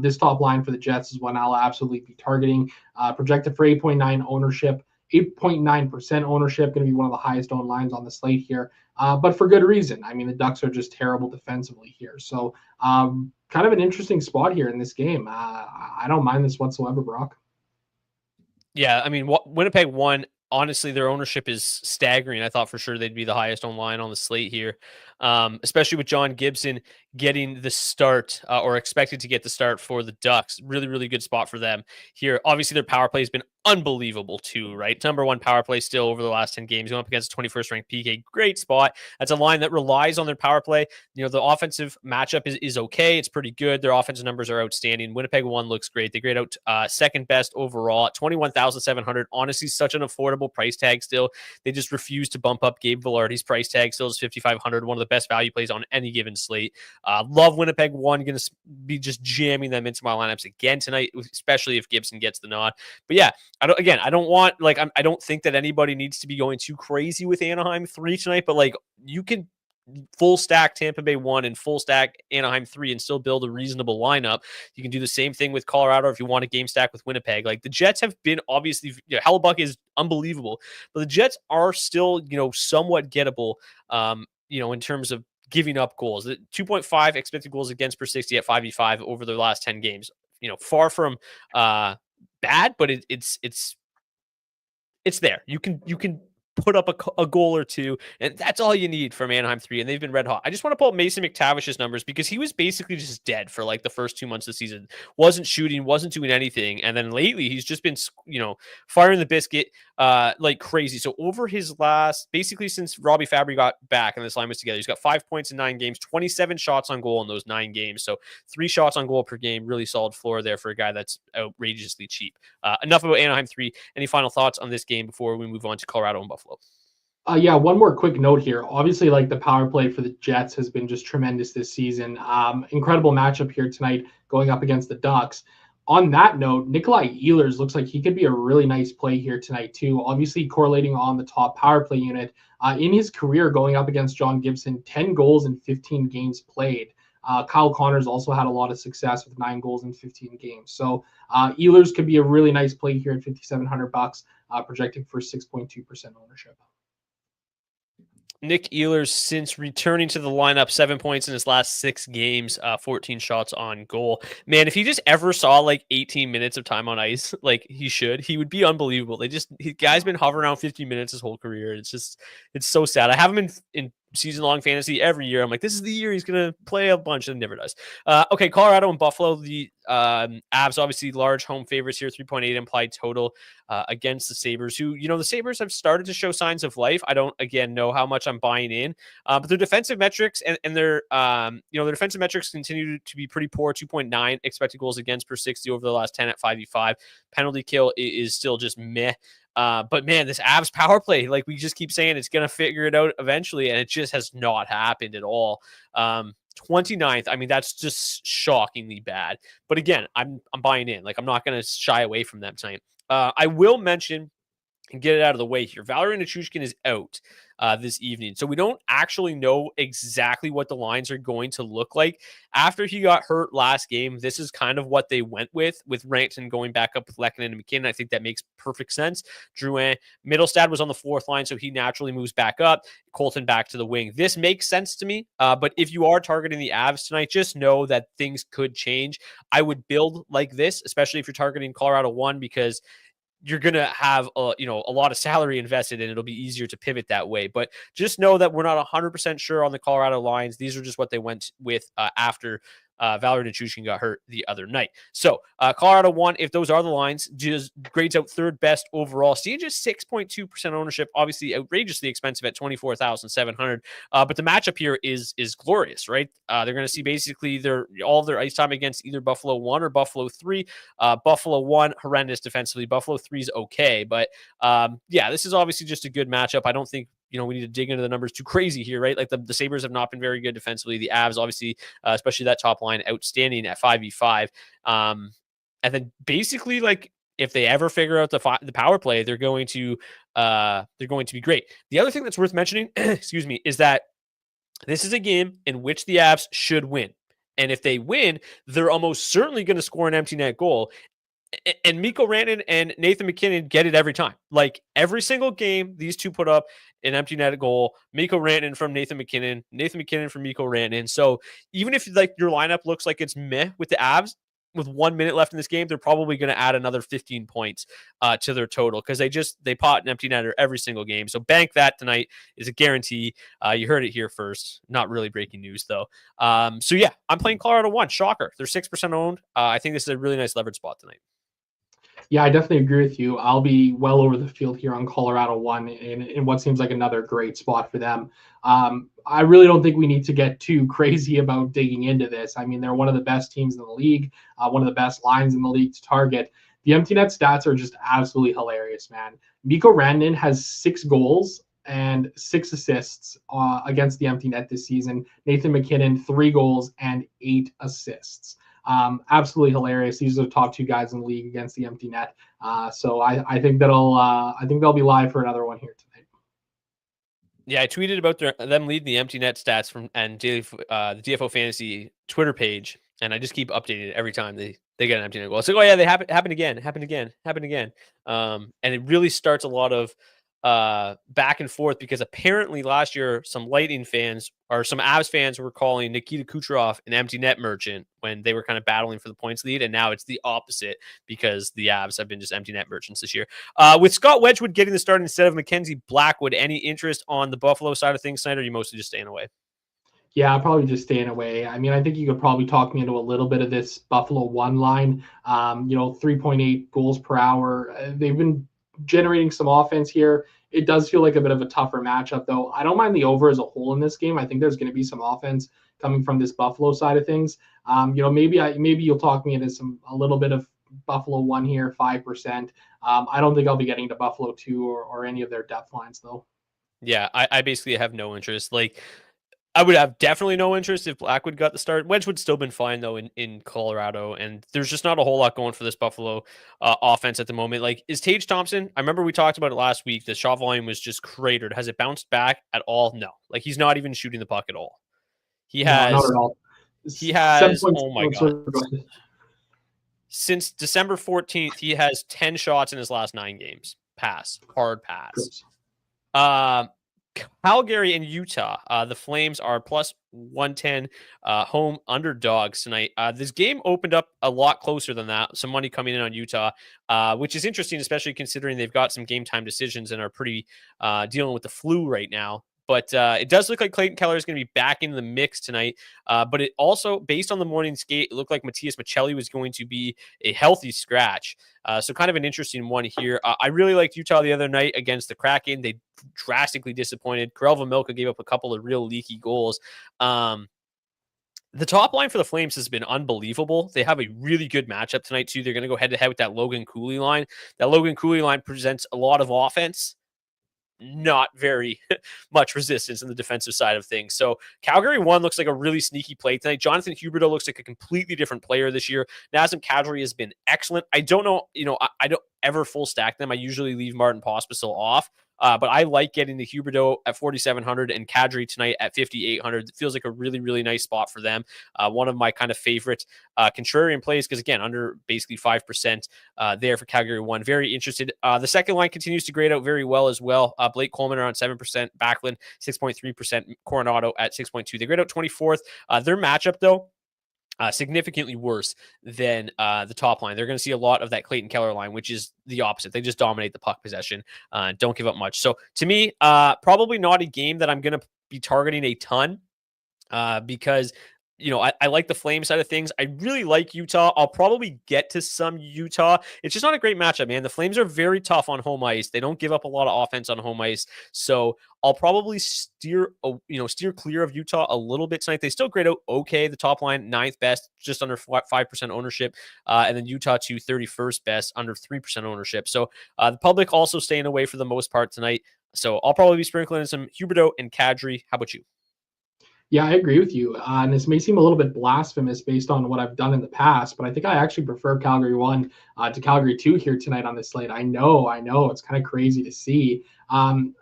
[SPEAKER 2] This top line for the Jets is one I'll absolutely be targeting. Projected for 8.9 ownership, 8.9% ownership, going to be one of the highest owned lines on the slate here, but for good reason. I mean, the Ducks are just terrible defensively here. So kind of an interesting spot here in this game. I don't mind this whatsoever, Brock.
[SPEAKER 1] Yeah, I mean, Winnipeg won. Honestly, their ownership is staggering. I thought for sure they'd be the highest owned line on the slate here, especially with John Gibson getting the start or expected to get the start for the Ducks. Really, really good spot for them here. Obviously, their power play has been unbelievable too, right? Number 1 power play still over the last 10 games, going up against 21st ranked PK. Great spot. That's a line that relies on their power play. The offensive matchup is okay. It's pretty good. Their offensive numbers are outstanding. Winnipeg 1 looks great. They grade out second best overall at 21,700. Honestly, such an affordable price tag still. They just refuse to bump up Gabe Vilardi's price tag. Still is 5,500. One of the best value plays on any given slate. Love Winnipeg 1. Going to be just jamming them into my lineups again tonight, especially if Gibson gets the nod. But yeah, I don't think that anybody needs to be going too crazy with Anaheim 3 tonight, but like you can full stack Tampa Bay 1 and full stack Anaheim 3 and still build a reasonable lineup. You can do the same thing with Colorado if you want a game stack with Winnipeg. Like the Jets have been obviously, Hellebuck is unbelievable, but the Jets are still, somewhat gettable, in terms of giving up goals. 2.5 expected goals against per 60 at 5v5 over the last 10 games. Far from bad, but it's there. You can put up a goal or two, and that's all you need from Anaheim 3, and they've been red hot. I just want to pull up Mason McTavish's numbers because he was basically just dead for like the first 2 months of the season. Wasn't shooting, wasn't doing anything, and then lately he's just been, firing the biscuit like crazy. So over his basically since Robbie Fabry got back and this line was together, he's got 5 points in 9 games, 27 shots on goal in those 9 games. So 3 shots on goal per game, really solid floor there for a guy that's outrageously cheap. Enough about Anaheim 3. Any final thoughts on this game before we move on to Colorado and Buffalo?
[SPEAKER 2] Yeah, one more quick note here. Obviously, like the power play for the Jets has been just tremendous this season. Incredible matchup here tonight going up against the Ducks. On that note, Nikolai Ehlers looks like he could be a really nice play here tonight too. Obviously correlating on the top power play unit. In his career going up against John Gibson, 10 goals in 15 games played. Kyle Connors also had a lot of success with 9 goals in 15 games. So Ehlers could be a really nice play here at $5,700, projecting for 6.2% ownership.
[SPEAKER 1] Nick Ehlers, since returning to the lineup, 7 points in his last 6 games, 14 shots on goal. Man, if he just ever saw like 18 minutes of time on ice, like he would be unbelievable. Guy's been hovering around 50 minutes his whole career. It's so sad. I have him in season-long fantasy every year. I'm like, this is the year he's going to play a bunch, and never does. Okay, Colorado and Buffalo. The Avs, obviously large home favorites here, 3.8 implied total against the Sabres, who, the Sabres have started to show signs of life. I don't, again, know how much I'm buying in, but their defensive metrics and their defensive metrics continue to be pretty poor, 2.9 expected goals against per 60 over the last 10 at 5v5. Penalty kill is still just meh. But man, this Avs power play, like we just keep saying, it's going to figure it out eventually, and it just has not happened at all. 29th, I mean, that's just shockingly bad. But again, I'm buying in. Like, I'm not going to shy away from them tonight. I will mention and get it out of the way here. Valeri Nichushkin is out this evening. So we don't actually know exactly what the lines are going to look like. After he got hurt last game, this is kind of what they went with Rantanen going back up with Lehkonen and McKinnon. I think that makes perfect sense. Drouin, Middlestad was on the 4th line, so he naturally moves back up. Colton back to the wing. This makes sense to me. But if you are targeting the Avs tonight, just know that things could change. I would build like this, especially if you're targeting Colorado 1, because you're going to have a lot of salary invested, and it'll be easier to pivot that way. But just know that we're not 100% sure on the Colorado lines. These are just what they went with after Valeri Nichushkin got hurt the other night. So Colorado 1, if those are the lines, just grades out 3rd best overall. Seeing just 6.2% ownership, obviously outrageously expensive at 24,700. But the matchup here is glorious, right? They're going to see basically all of their ice time against either Buffalo 1 or Buffalo 3. Buffalo 1, horrendous defensively. Buffalo 3 is okay. But this is obviously just a good matchup. I don't think we need to dig into the numbers too crazy here, right? Like the Sabres have not been very good defensively. The Avs, obviously, especially that top line, outstanding at 5v5. And then basically, like, if they ever figure out the power play, they're going to be great. The other thing that's worth mentioning, excuse me, is that this is a game in which the Avs should win. And if they win, they're almost certainly going to score an empty net goal. And Mikko Rantanen and Nathan McKinnon get it every time. Like, every single game, these two put up an empty net goal. Mikko Rantanen from Nathan McKinnon from Mikko Rantanen. So even if like your lineup looks like it's meh with the Avs, with 1 minute left in this game, they're probably going to add another 15 points to their total, because they pot an empty netter every single game. So bank that tonight is a guarantee. You heard it here first. Not really breaking news though. So yeah, I'm playing Colorado 1. Shocker. They're 6% owned. I think this is a really nice leverage spot tonight.
[SPEAKER 2] Yeah, I definitely agree with you. I'll be well over the field here on Colorado 1 in what seems like another great spot for them. I really don't think we need to get too crazy about digging into this. I mean, they're one of the best teams in the league, one of the best lines in the league to target. The empty net stats are just absolutely hilarious, man. Mikko Rantanen has 6 goals and 6 assists against the empty net this season. Nathan McKinnon, 3 goals and 8 assists. Absolutely hilarious. These are the top 2 guys in the league against the empty net. So I think they'll be live for another one here tonight.
[SPEAKER 1] Yeah, I tweeted about them leading the empty net stats and the DFO Fantasy Twitter page, and I just keep updating it every time they get an empty net goal. It's like, oh yeah, they happen again. And it really starts a lot of back and forth, because apparently last year some Lightning fans or some Avs fans were calling Nikita Kucherov an empty net merchant when they were kind of battling for the points lead, and now it's the opposite because the Avs have been just empty net merchants this year. With Scott Wedgwood getting the start instead of Mackenzie Blackwood, any interest on the Buffalo side of things tonight, or are you mostly just staying away?
[SPEAKER 2] Yeah, probably just staying away. I mean, I think you could probably talk me into a little bit of this Buffalo 1 line. 3.8 goals per hour. They've been generating some offense here. It does feel like a bit of a tougher matchup, though. I don't mind the over as a whole in this game. I think there's going to be some offense coming from this Buffalo side of things. Maybe you'll talk me into a little bit of Buffalo 1 here, 5%. I don't think I'll be getting to Buffalo 2 or any of their depth lines, though.
[SPEAKER 1] Yeah, I basically have no interest. Like, I would have definitely no interest if Blackwood got the start. Wedgwood's still been fine, though, in Colorado, and there's just not a whole lot going for this Buffalo offense at the moment. Like, is Tage Thompson, I remember we talked about it last week, the shot volume was just cratered. Has it bounced back at all? No. Like, he's not even shooting the puck at all. No, not at all. Oh my God. Since December 14th, he has 10 shots in his last 9 games. Hard pass. Calgary and Utah. The Flames are plus 110 home underdogs tonight. This game opened up a lot closer than that. Some money coming in on Utah, which is interesting, especially considering they've got some game time decisions and are pretty dealing with the flu right now. But it does look like Clayton Keller is going to be back in the mix tonight. But it also, based on the morning skate, it looked like Matthias Michelli was going to be a healthy scratch. So kind of an interesting one here. I really liked Utah the other night against the Kraken. They drastically disappointed. Karel Vejmelka gave up a couple of real leaky goals. The top line for the Flames has been unbelievable. They have a really good matchup tonight, too. They're going to go head-to-head with that Logan Cooley line. That Logan Cooley line presents a lot of offense, not very much resistance in the defensive side of things. So Calgary 1 looks like a really sneaky play tonight. Jonathan Huberdeau looks like a completely different player this year. Nazem Kadri has been excellent. I don't know, I don't ever full stack them. I usually leave Martin Pospisil off. But I like getting the Huberdeau at 4,700 and Kadri tonight at 5,800. It feels like a really, really nice spot for them. One of my kind of favorite contrarian plays, because again, under basically 5% there for Calgary 1. Very interested. The second line continues to grade out very well as well. Blake Coleman around 7%, Backlund 6.3%, Coronado at 6.2%. They grade out 24th. Their matchup, though, significantly worse than the top line. They're going to see a lot of that Clayton Keller line, which is the opposite. They just dominate the puck possession, don't give up much. So to me, probably not a game that I'm going to be targeting a ton because I like the Flame side of things. I really like Utah. I'll probably get to some Utah. It's just not a great matchup, man. The Flames are very tough on home ice. They don't give up a lot of offense on home ice. So I'll probably steer clear of Utah a little bit tonight. They still grade out okay. The top line, 9th best, just under 5% ownership. And then Utah to 31st best, under 3% ownership. So the public also staying away for the most part tonight. So I'll probably be sprinkling in some Huberdeau and Kadri. How about you?
[SPEAKER 2] Yeah, I agree with you. And this may seem a little bit blasphemous based on what I've done in the past, but I think I actually prefer Calgary 1 to Calgary 2 here tonight on this slate. I know. It's kind of crazy to see. And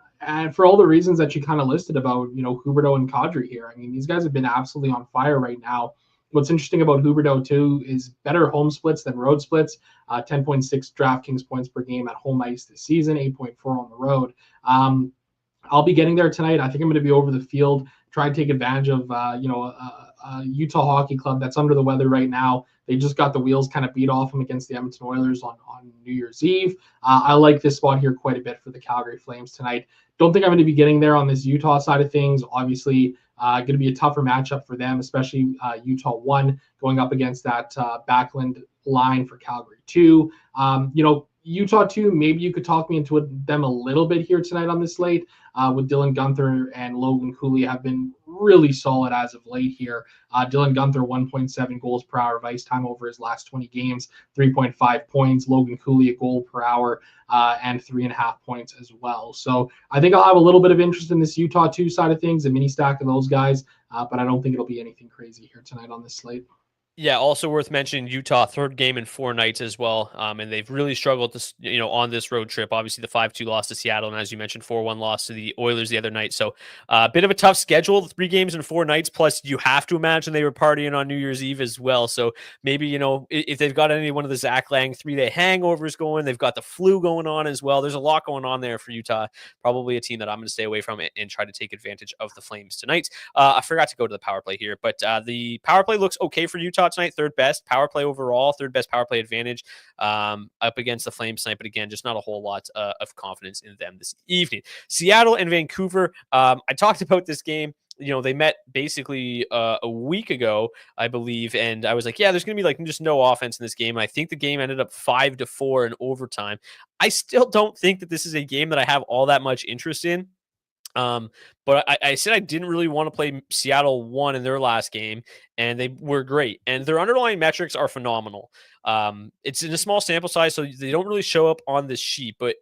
[SPEAKER 2] for all the reasons that you kind of listed about, Huberdeau and Kadri here. I mean, these guys have been absolutely on fire right now. What's interesting about Huberdeau, too, is better home splits than road splits. 10.6 DraftKings points per game at home ice this season, 8.4 on the road. I'll be getting there tonight. I think I'm going to be over the field, try and take advantage of, a Utah Hockey Club that's under the weather right now. They just got the wheels kind of beat off them against the Edmonton Oilers on New Year's Eve. I like this spot here quite a bit for the Calgary Flames tonight. Don't think I'm going to be getting there on this Utah side of things. Obviously, going to be a tougher matchup for them, especially Utah 1 going up against that Backlund line for Calgary 2. Utah 2, maybe you could talk me into them a little bit here tonight on this slate. With Dylan Guenther and Logan Cooley have been really solid as of late here. Dylan Guenther, 1.7 goals per hour of ice time over his last 20 games, 3.5 points. Logan Cooley, a goal per hour, and 3.5 points as well. So I think I'll have a little bit of interest in this Utah 2 side of things, a mini stack of those guys, but I don't think it'll be anything crazy here tonight on this slate.
[SPEAKER 1] Yeah, also worth mentioning Utah, third game in 4 nights as well. And they've really struggled to, on this road trip. Obviously, the 5-2 loss to Seattle, and as you mentioned, 4-1 loss to the Oilers the other night. So a bit of a tough schedule, 3 games in 4 nights. Plus, you have to imagine they were partying on New Year's Eve as well. So maybe, if they've got any one of the Zach Laing 3-day hangovers going, they've got the flu going on as well. There's a lot going on there for Utah. Probably a team that I'm going to stay away from and try to take advantage of the Flames tonight. I forgot to go to the power play here, but the power play looks okay for Utah tonight. 3rd best power play overall, 3rd best power play advantage up against the Flames tonight. But again, just not a whole lot of confidence in them this evening. Seattle and Vancouver. I talked about this game. They met basically a week ago, I believe. And I was like, yeah, there's going to be just no offense in this game. And I think the game ended up 5-4 in overtime. I still don't think that this is a game that I have all that much interest in. But I said I didn't really want to play Seattle 1 in their last game, and they were great. And their underlying metrics are phenomenal. It's in a small sample size, so they don't really show up on this sheet. But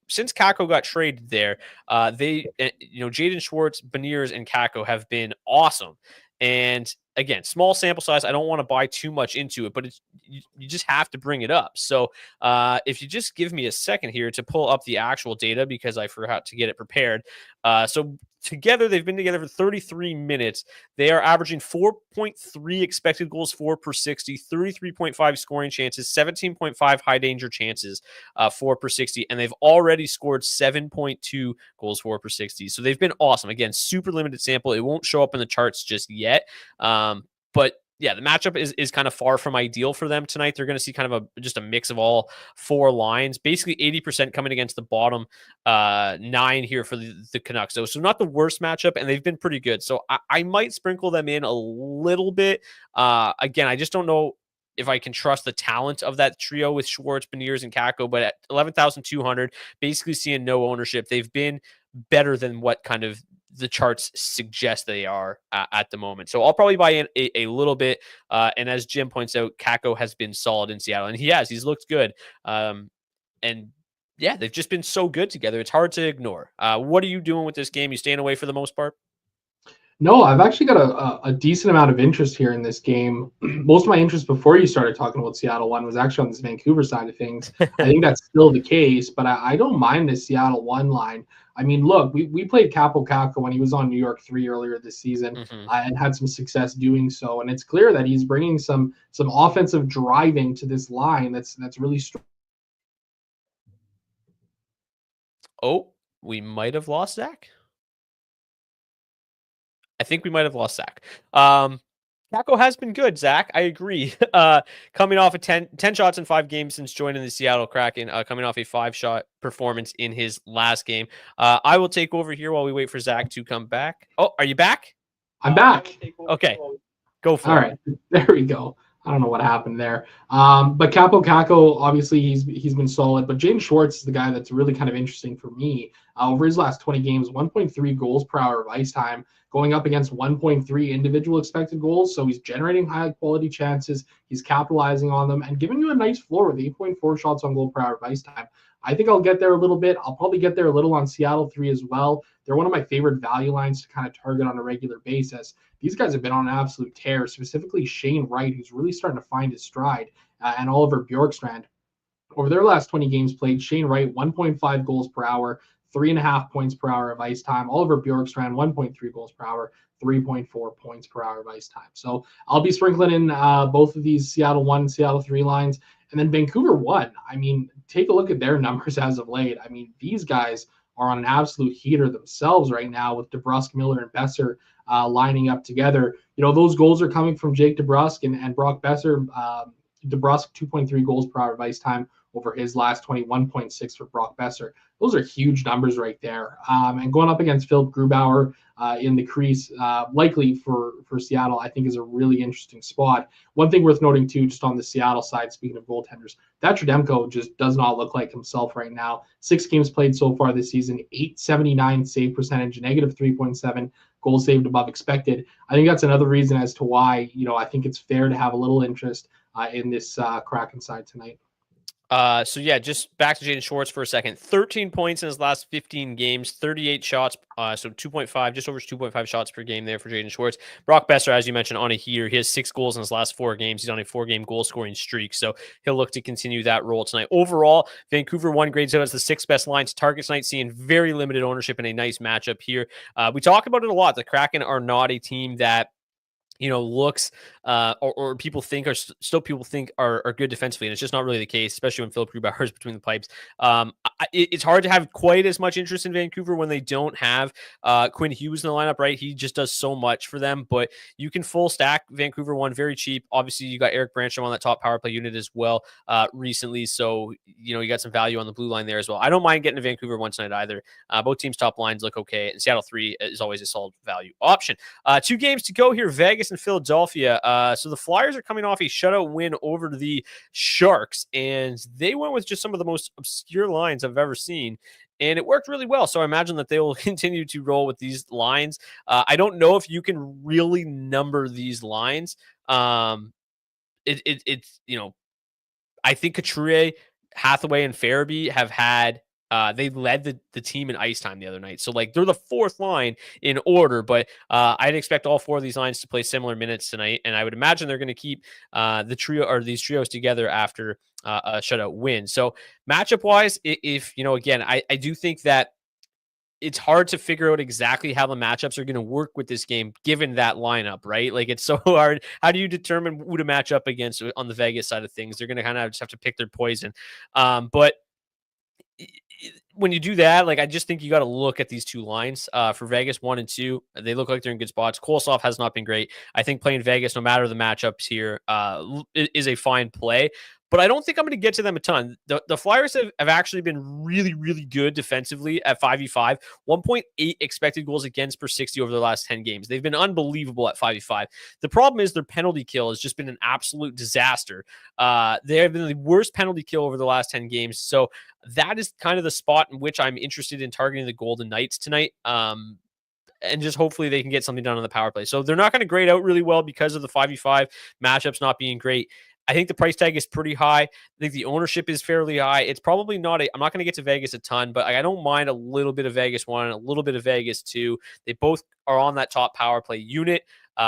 [SPEAKER 1] since Kakko got traded there, Jaden Schwartz, Beniers, and Kakko have been awesome. And again, small sample size. I don't want to buy too much into it, but you just have to bring it up. So if you just give me a second here to pull up the actual data, because I forgot to get it prepared. So together, they've been together for 33 minutes. They are averaging 4.3 expected goals for per 60, 33.5 scoring chances, 17.5 high danger chances for per 60, and they've already scored 7.2 goals for per 60. So they've been awesome. Again, super limited sample. It won't show up in the charts just yet. But yeah, the matchup is kind of far from ideal for them tonight. They're going to see kind of just a mix of all four lines, basically 80% coming against the bottom 9 here for the Canucks. So not the worst matchup, and they've been pretty good. So I might sprinkle them in a little bit. Again, I just don't know if I can trust the talent of that trio with Schwartz, Beniers, and Kakko, but at 11,200, basically seeing no ownership, they've been better than what kind of the charts suggest they are at the moment. So I'll probably buy in a little bit. And as Jim points out, Kakko has been solid in Seattle, and he's looked good. And yeah, they've just been so good together. It's hard to ignore. What are you doing with this game? You staying away for the most part?
[SPEAKER 2] No, I've actually got a decent amount of interest here in this game. Most of my interest before you started talking about Seattle one was actually on this Vancouver side of things. I think that's still the case, but I don't mind this Seattle one line. I mean, look, we played Capo Caco when he was on New York 3 earlier this season and had some success doing so. And it's clear that he's bringing some offensive driving to this line that's really strong.
[SPEAKER 1] Oh, we might have lost Zach. I think we might have lost Zach. Kako has been good, Zach. I agree. Coming off 10 shots in 5 games since joining the Seattle Kraken, coming off a 5-shot performance in his last game. I will take over here while we wait for Zach to come back. Oh, are you back?
[SPEAKER 2] I'm back.
[SPEAKER 1] Okay, go for it.
[SPEAKER 2] All right, there we go. I don't know what happened there. But Capo Caco, obviously, he's been solid. But Jaden Schwartz is the guy that's really kind of interesting for me. Over his last 20 games, 1.3 goals per hour of ice time, going up against 1.3 individual expected goals. So he's generating high-quality chances. He's capitalizing on them and giving you a nice floor with 8.4 shots on goal per hour of ice time. I think I'll get there a little bit. I'll probably get there a little on Seattle 3 as well. They're one of my favorite value lines to kind of target on a regular basis. These guys have been on an absolute tear, specifically Shane Wright, who's really starting to find his stride, and Oliver Bjorkstrand. Over their last 20 games played, Shane Wright, 1.5 goals per hour, 3.5 points per hour of ice time. Oliver Bjorkstrand, 1.3 goals per hour, 3.4 points per hour of ice time. So I'll be sprinkling in both of these Seattle 1, Seattle 3 lines. And then Vancouver 1, I mean, take a look at their numbers as of late. I mean, these guys are on an absolute heater themselves right now with DeBrusk, Miller, and Besser lining up together. You know, those goals are coming from Jake DeBrusk and Brock Besser. DeBrusk, 2.3 goals per hour of ice time over his last 21.6 for Brock Besser. Those are huge numbers right there. And going up against Philip Grubauer in the crease, likely for Seattle, I think is a really interesting spot. One thing worth noting too, just on the Seattle side, speaking of goaltenders, that Demko just does not look like himself right now. 6 games played so far this season, 879 save percentage, negative 3.7 goals saved above expected. I think that's another reason as to why, you know, I think it's fair to have a little interest in this Kraken side tonight.
[SPEAKER 1] So yeah, just back to Jaden Schwartz for a second. 13 points in his last 15 games, 38 shots, so 2.5, just over 2.5 shots per game there for Jaden Schwartz. Brock Besser, as you mentioned, on a heater. He has 6 goals in his last 4 games. He's on a 4-game goal-scoring streak, so he'll look to continue that role tonight. Overall, Vancouver 1 grades out as the 6th best line to target tonight, seeing very limited ownership and a nice matchup here. We talk about it a lot. The Kraken are not a team that, you know, looks or people think are still people think are good defensively, and it's just not really the case, especially when Philip Grubauer is between the pipes. It's hard to have quite as much interest in Vancouver when they don't have Quinn Hughes in the lineup, right? He just does so much for them, but you can full stack Vancouver 1 very cheap. Obviously, you got Eric Branstrom on that top power play unit as well recently, so you know you got some value on the blue line there as well. I don't mind getting a Vancouver 1 tonight either. Both teams' top lines look okay, and Seattle 3 is always a solid value option. 2 games to go here: Vegas and Philadelphia. So the Flyers are coming off a shutout win over the Sharks, and they went with just some of the most obscure lines I've ever seen, and it worked really well. So I imagine that they will continue to roll with these lines. I don't know if you can really number these lines. It's you know, I think Couturier, Hathaway, and Farabee have had. They led the team in ice time the other night. So, like, they're the 4th line in order, but I'd expect all 4 of these lines to play similar minutes tonight. And I would imagine they're going to keep the trio or these trios together after a shutout win. So, matchup wise, if, you know, again, I do think that it's hard to figure out exactly how the matchups are going to work with this game, given that lineup, right? Like, it's so hard. How do you determine who to match up against on the Vegas side of things? They're going to kind of just have to pick their poison. But when you do that, like, I just think you got to look at these two lines for Vegas 1 and 2. They look like they're in good spots. Kolosov has not been great. I think playing Vegas, no matter the matchups here, is a fine play. But I don't think I'm going to get to them a ton. The Flyers have actually been really, really good defensively at 5v5. 1.8 expected goals against per 60 over the last 10 games. They've been unbelievable at 5v5. The problem is their penalty kill has just been an absolute disaster. They have been the worst penalty kill over the last 10 games. So that is kind of the spot in which I'm interested in targeting the Golden Knights tonight. And just hopefully they can get something done on the power play. So they're not going to grade out really well because of the 5v5 matchups not being great. I think the price tag is pretty high. I think the ownership is fairly high. It's probably not I'm not going to get to Vegas a ton, but I don't mind a little bit of Vegas 1 and a little bit of Vegas 2. They both are on that top power play unit.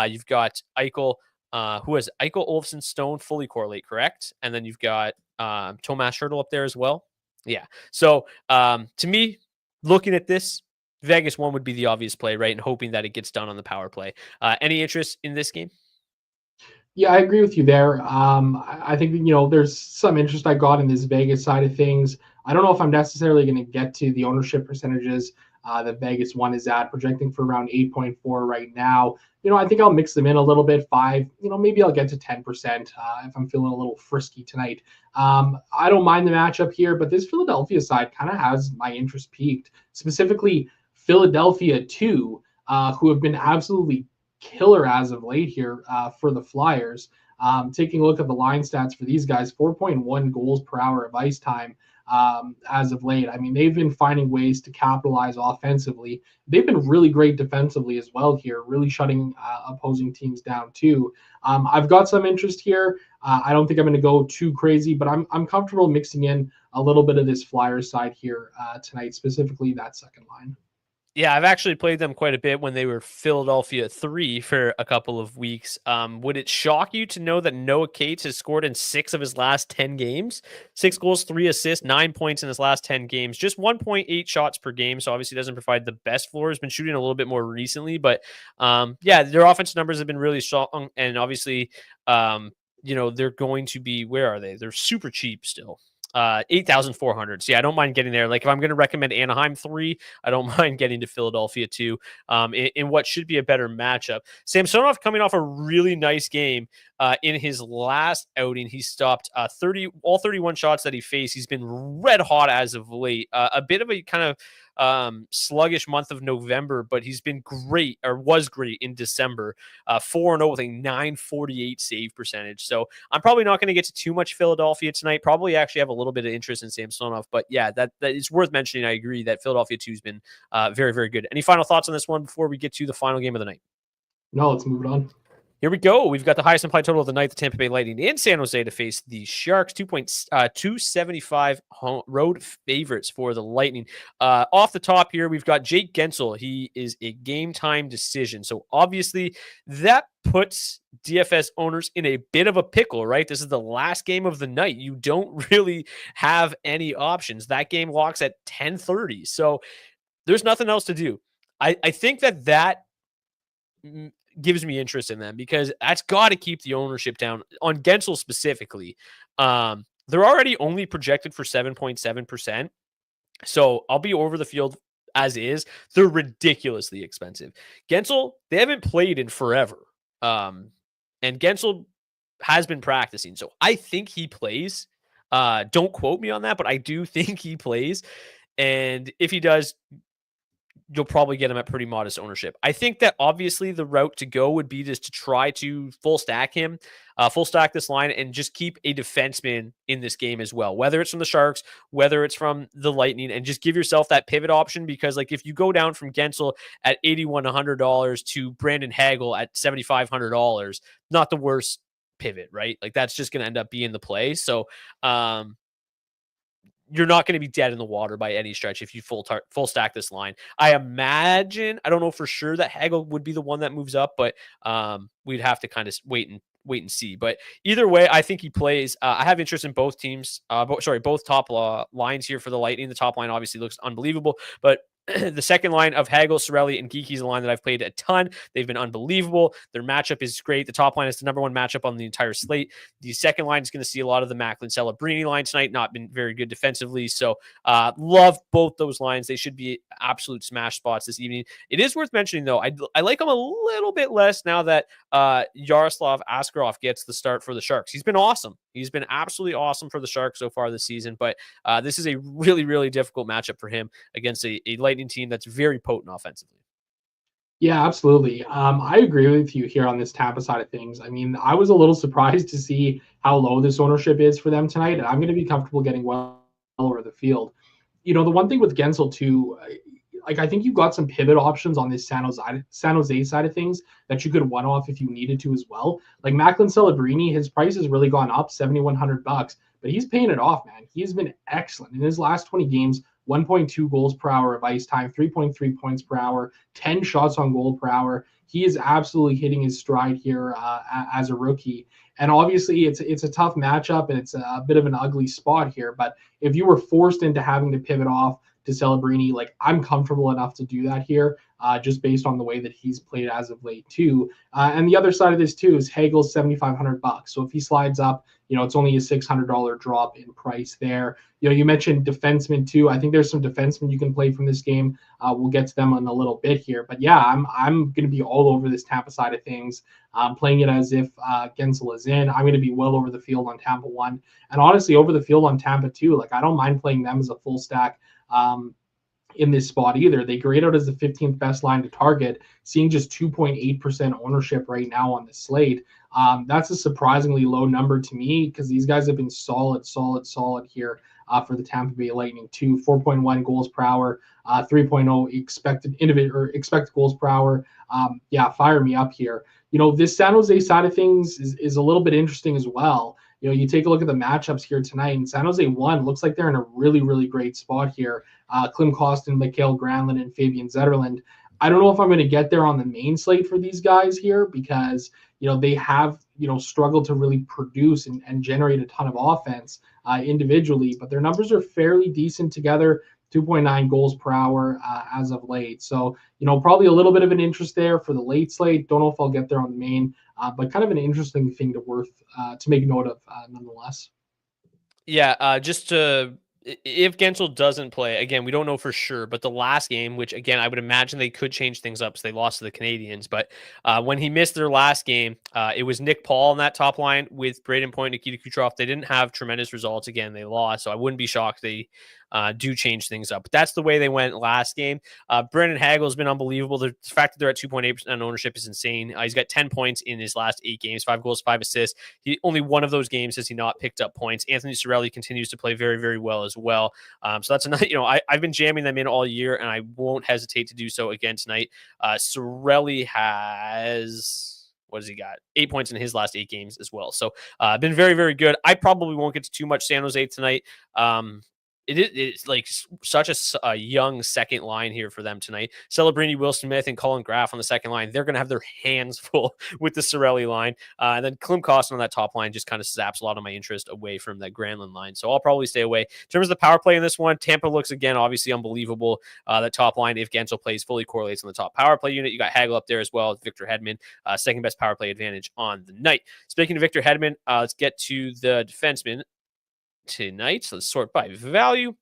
[SPEAKER 1] You've got Eichel, who has Eichel, Olofsson, Stone fully correlate, correct? And then you've got Tomas Hertl up there as well. Yeah. So to me, looking at this, Vegas 1 would be the obvious play, right? And hoping that it gets done on the power play. Any interest in this game?
[SPEAKER 2] Yeah, I agree with you there. I think, there's some interest I got in this Vegas side of things. I don't know if I'm necessarily going to get to the ownership percentages that Vegas 1 is at, projecting for around 8.4 right now. I think I'll mix them in a little bit, 5, maybe I'll get to 10% if I'm feeling a little frisky tonight. I don't mind the matchup here, but this Philadelphia side kind of has my interest peaked, specifically Philadelphia 2, who have been absolutely killer as of late here for the Flyers. Taking a look at the line stats for these guys, 4.1 goals per hour of ice time as of late. I mean, they've been finding ways to capitalize offensively. They've been really great defensively as well here, really shutting opposing teams down too. I've got some interest here. I don't think I'm going to go too crazy, but I'm comfortable mixing in a little bit of this Flyers side here tonight, specifically that second line.
[SPEAKER 1] Yeah, I've actually played them quite a bit when they were Philadelphia 3 for a couple of weeks. Would it shock you to know that Noah Cates has scored in 6 of his last 10 games? 6 goals, 3 assists, 9 points in his last 10 games. Just 1.8 shots per game, so obviously doesn't provide the best floor. Has been shooting a little bit more recently, but yeah, their offensive numbers have been really strong, and obviously, they're going to be, where are they? They're super cheap still. 8,400. So yeah, I don't mind getting there. Like, if I'm going to recommend Anaheim 3, I don't mind getting to Philadelphia 2 in what should be a better matchup. Samsonov coming off a really nice game in his last outing. He stopped all 31 shots that he faced. He's been red hot as of late. A bit of a kind of sluggish month of November, but he's been great, or was great, in December. 4-0 with a 948 save percentage. So I'm probably not going to get to too much Philadelphia tonight. Probably actually have a little bit of interest in Samsonov, but yeah, that is worth mentioning. I agree that Philadelphia 2 has been very, very good. Any final thoughts on this one before we get to the final game of the night?
[SPEAKER 2] No, let's move it on.
[SPEAKER 1] Here we go. We've got the highest implied total of the night, the Tampa Bay Lightning in San Jose to face the Sharks. 275 road favorites for the Lightning. Off the top here, we've got Jake Gensel. He is a game time decision. So obviously that puts DFS owners in a bit of a pickle, right? This is the last game of the night. You don't really have any options. That game locks at 10:30. So there's nothing else to do. I think that gives me interest in them, because that's got to keep the ownership down on Gensel specifically. They're already only projected for 7.7%. So I'll be over the field as is. They're ridiculously expensive. Gensel, they haven't played in forever. And Gensel has been practicing. So I think he plays. Don't quote me on that, but I do think he plays. And if he does, you'll probably get him at pretty modest ownership. I think that obviously the route to go would be just to try to full stack this line, and just keep a defenseman in this game as well, whether it's from the Sharks, whether it's from the Lightning, and just give yourself that pivot option. Because like, if you go down from Gensel at $8,100 to Brandon Hagel at $7,500, not the worst pivot, right? Like, that's just going to end up being the play. So, you're not going to be dead in the water by any stretch if you full stack this line. I imagine, I don't know for sure that Hagel would be the one that moves up, but we'd have to kind of wait and see. But either way, I think he plays. I have interest in both teams. Both top lines here for the Lightning. The top line obviously looks unbelievable, but The second line of Hagel, Cirelli, and Geeky is a line that I've played a ton. They've been unbelievable. Their matchup is great. The top line is the number one matchup on the entire slate. The second line is going to see a lot of the Macklin Celebrini line tonight, not been very good defensively. So love both those lines. They should be absolute smash spots this evening. It is worth mentioning, though, I like them a little bit less now that Yaroslav Askarov gets the start for the Sharks. He's been awesome. He's been absolutely awesome for the Sharks so far this season, but this is a really, really difficult matchup for him against a Lightning team that's very potent offensively.
[SPEAKER 2] Yeah, absolutely. I agree with you here on this Tampa side of things. I mean, I was a little surprised to see how low this ownership is for them tonight, and I'm going to be comfortable getting well over the field. The one thing with Gensel too, like I think you've got some pivot options on this San Jose side of things that you could one off if you needed to as well. Like Macklin Celebrini, his price has really gone up, $7,100, but he's paying it off, man. He's been excellent in his last 20 games. 1.2 goals per hour of ice time, 3.3 points per hour, 10 shots on goal per hour. He is absolutely hitting his stride here as a rookie. And obviously, it's a tough matchup and it's a bit of an ugly spot here. But if you were forced into having to pivot off to Celebrini, like I'm comfortable enough to do that here, just based on the way that he's played as of late too. And the other side of this too is Hagel's $7,500. So if he slides up, it's only a $600 drop in price there. You mentioned defensemen too. I think there's some defensemen you can play from this game. We'll get to them in a little bit here, but yeah, I'm going to be all over this Tampa side of things. Playing it as if Gensel is in. I'm going to be well over the field on Tampa 1, and honestly over the field on Tampa 2. Like I don't mind playing them as a full stack in this spot either. They grade out as the 15th best line to target, seeing just 2.8% ownership right now on the slate. That's a surprisingly low number to me because these guys have been solid here for the Tampa Bay Lightning too. 4.1 goals per hour, 3.0 expected goals per hour. Fire me up here. This San Jose side of things is a little bit interesting as well. You take a look at the matchups here tonight, and San Jose 1 looks like they're in a really, really great spot here. Klim Kostin, Mikael Granlund, and Fabian Zetterlund. I don't know if I'm going to get there on the main slate for these guys here because, they have, struggled to really produce and generate a ton of offense individually, but their numbers are fairly decent together. 2.9 goals per hour as of late. So, probably a little bit of an interest there for the late slate. Don't know if I'll get there on the main, but kind of an interesting thing to make note of nonetheless.
[SPEAKER 1] Yeah, if Gensel doesn't play, again, we don't know for sure, but the last game, which again, I would imagine they could change things up, so they lost to the Canadians, but when he missed their last game, it was Nick Paul on that top line with Braden Point, Nikita Kucherov. They didn't have tremendous results. Again, they lost, so I wouldn't be shocked they do change things up. But that's the way they went last game. Brendan Hagel has been unbelievable. The fact that they're at 2.8% ownership is insane. He's got 10 points in his last 8 games, 5 goals, 5 assists. Only one of those games has he not picked up points. Anthony Cirelli continues to play very, very well as well. So that's another, I've been jamming them in all year, and I won't hesitate to do so again tonight. Cirelli has, what has he got? 8 points in his last 8 games as well. So been very, very good. I probably won't get to too much San Jose tonight. It's like such a young second line here for them tonight. Celebrini, Will Smith, and Colin Graff on the second line. They're going to have their hands full with the Cirelli line. And then Klim Kostin on that top line just kind of zaps a lot of my interest away from that Granlund line. So I'll probably stay away. In terms of the power play in this one, Tampa looks, again, obviously unbelievable. The top line, if Gensel plays, fully correlates on the top power play unit. You got Hagel up there as well. Victor Hedman, second best power play advantage on the night. Speaking of Victor Hedman, let's get to the defenseman tonight. So let's sort by value.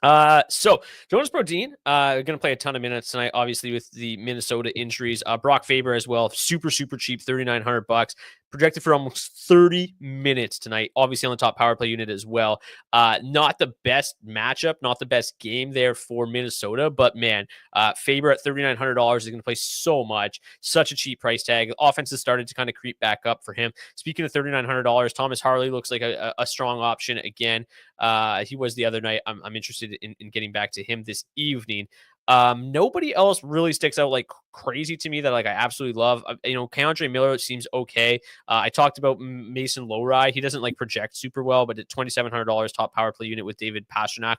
[SPEAKER 1] So Jonas Brodin, going to play a ton of minutes tonight, obviously with the Minnesota injuries. Brock Faber as well, super cheap, $3,900. Projected for almost 30 minutes tonight, obviously on the top power play unit as well. Not the best matchup, not the best game there for Minnesota, but man, Faber at $3,900 is going to play so much. Such a cheap price tag. Offense has started to kind of creep back up for him. Speaking of $3,900, Thomas Harley looks like a strong option again. He was the other night. I'm interested in getting back to him this evening. Nobody else really sticks out like crazy to me that like I absolutely love. Keandre Miller seems okay. I talked about Mason Lowry. He doesn't like project super well, but at $2,700 top power play unit with David Pastrnak,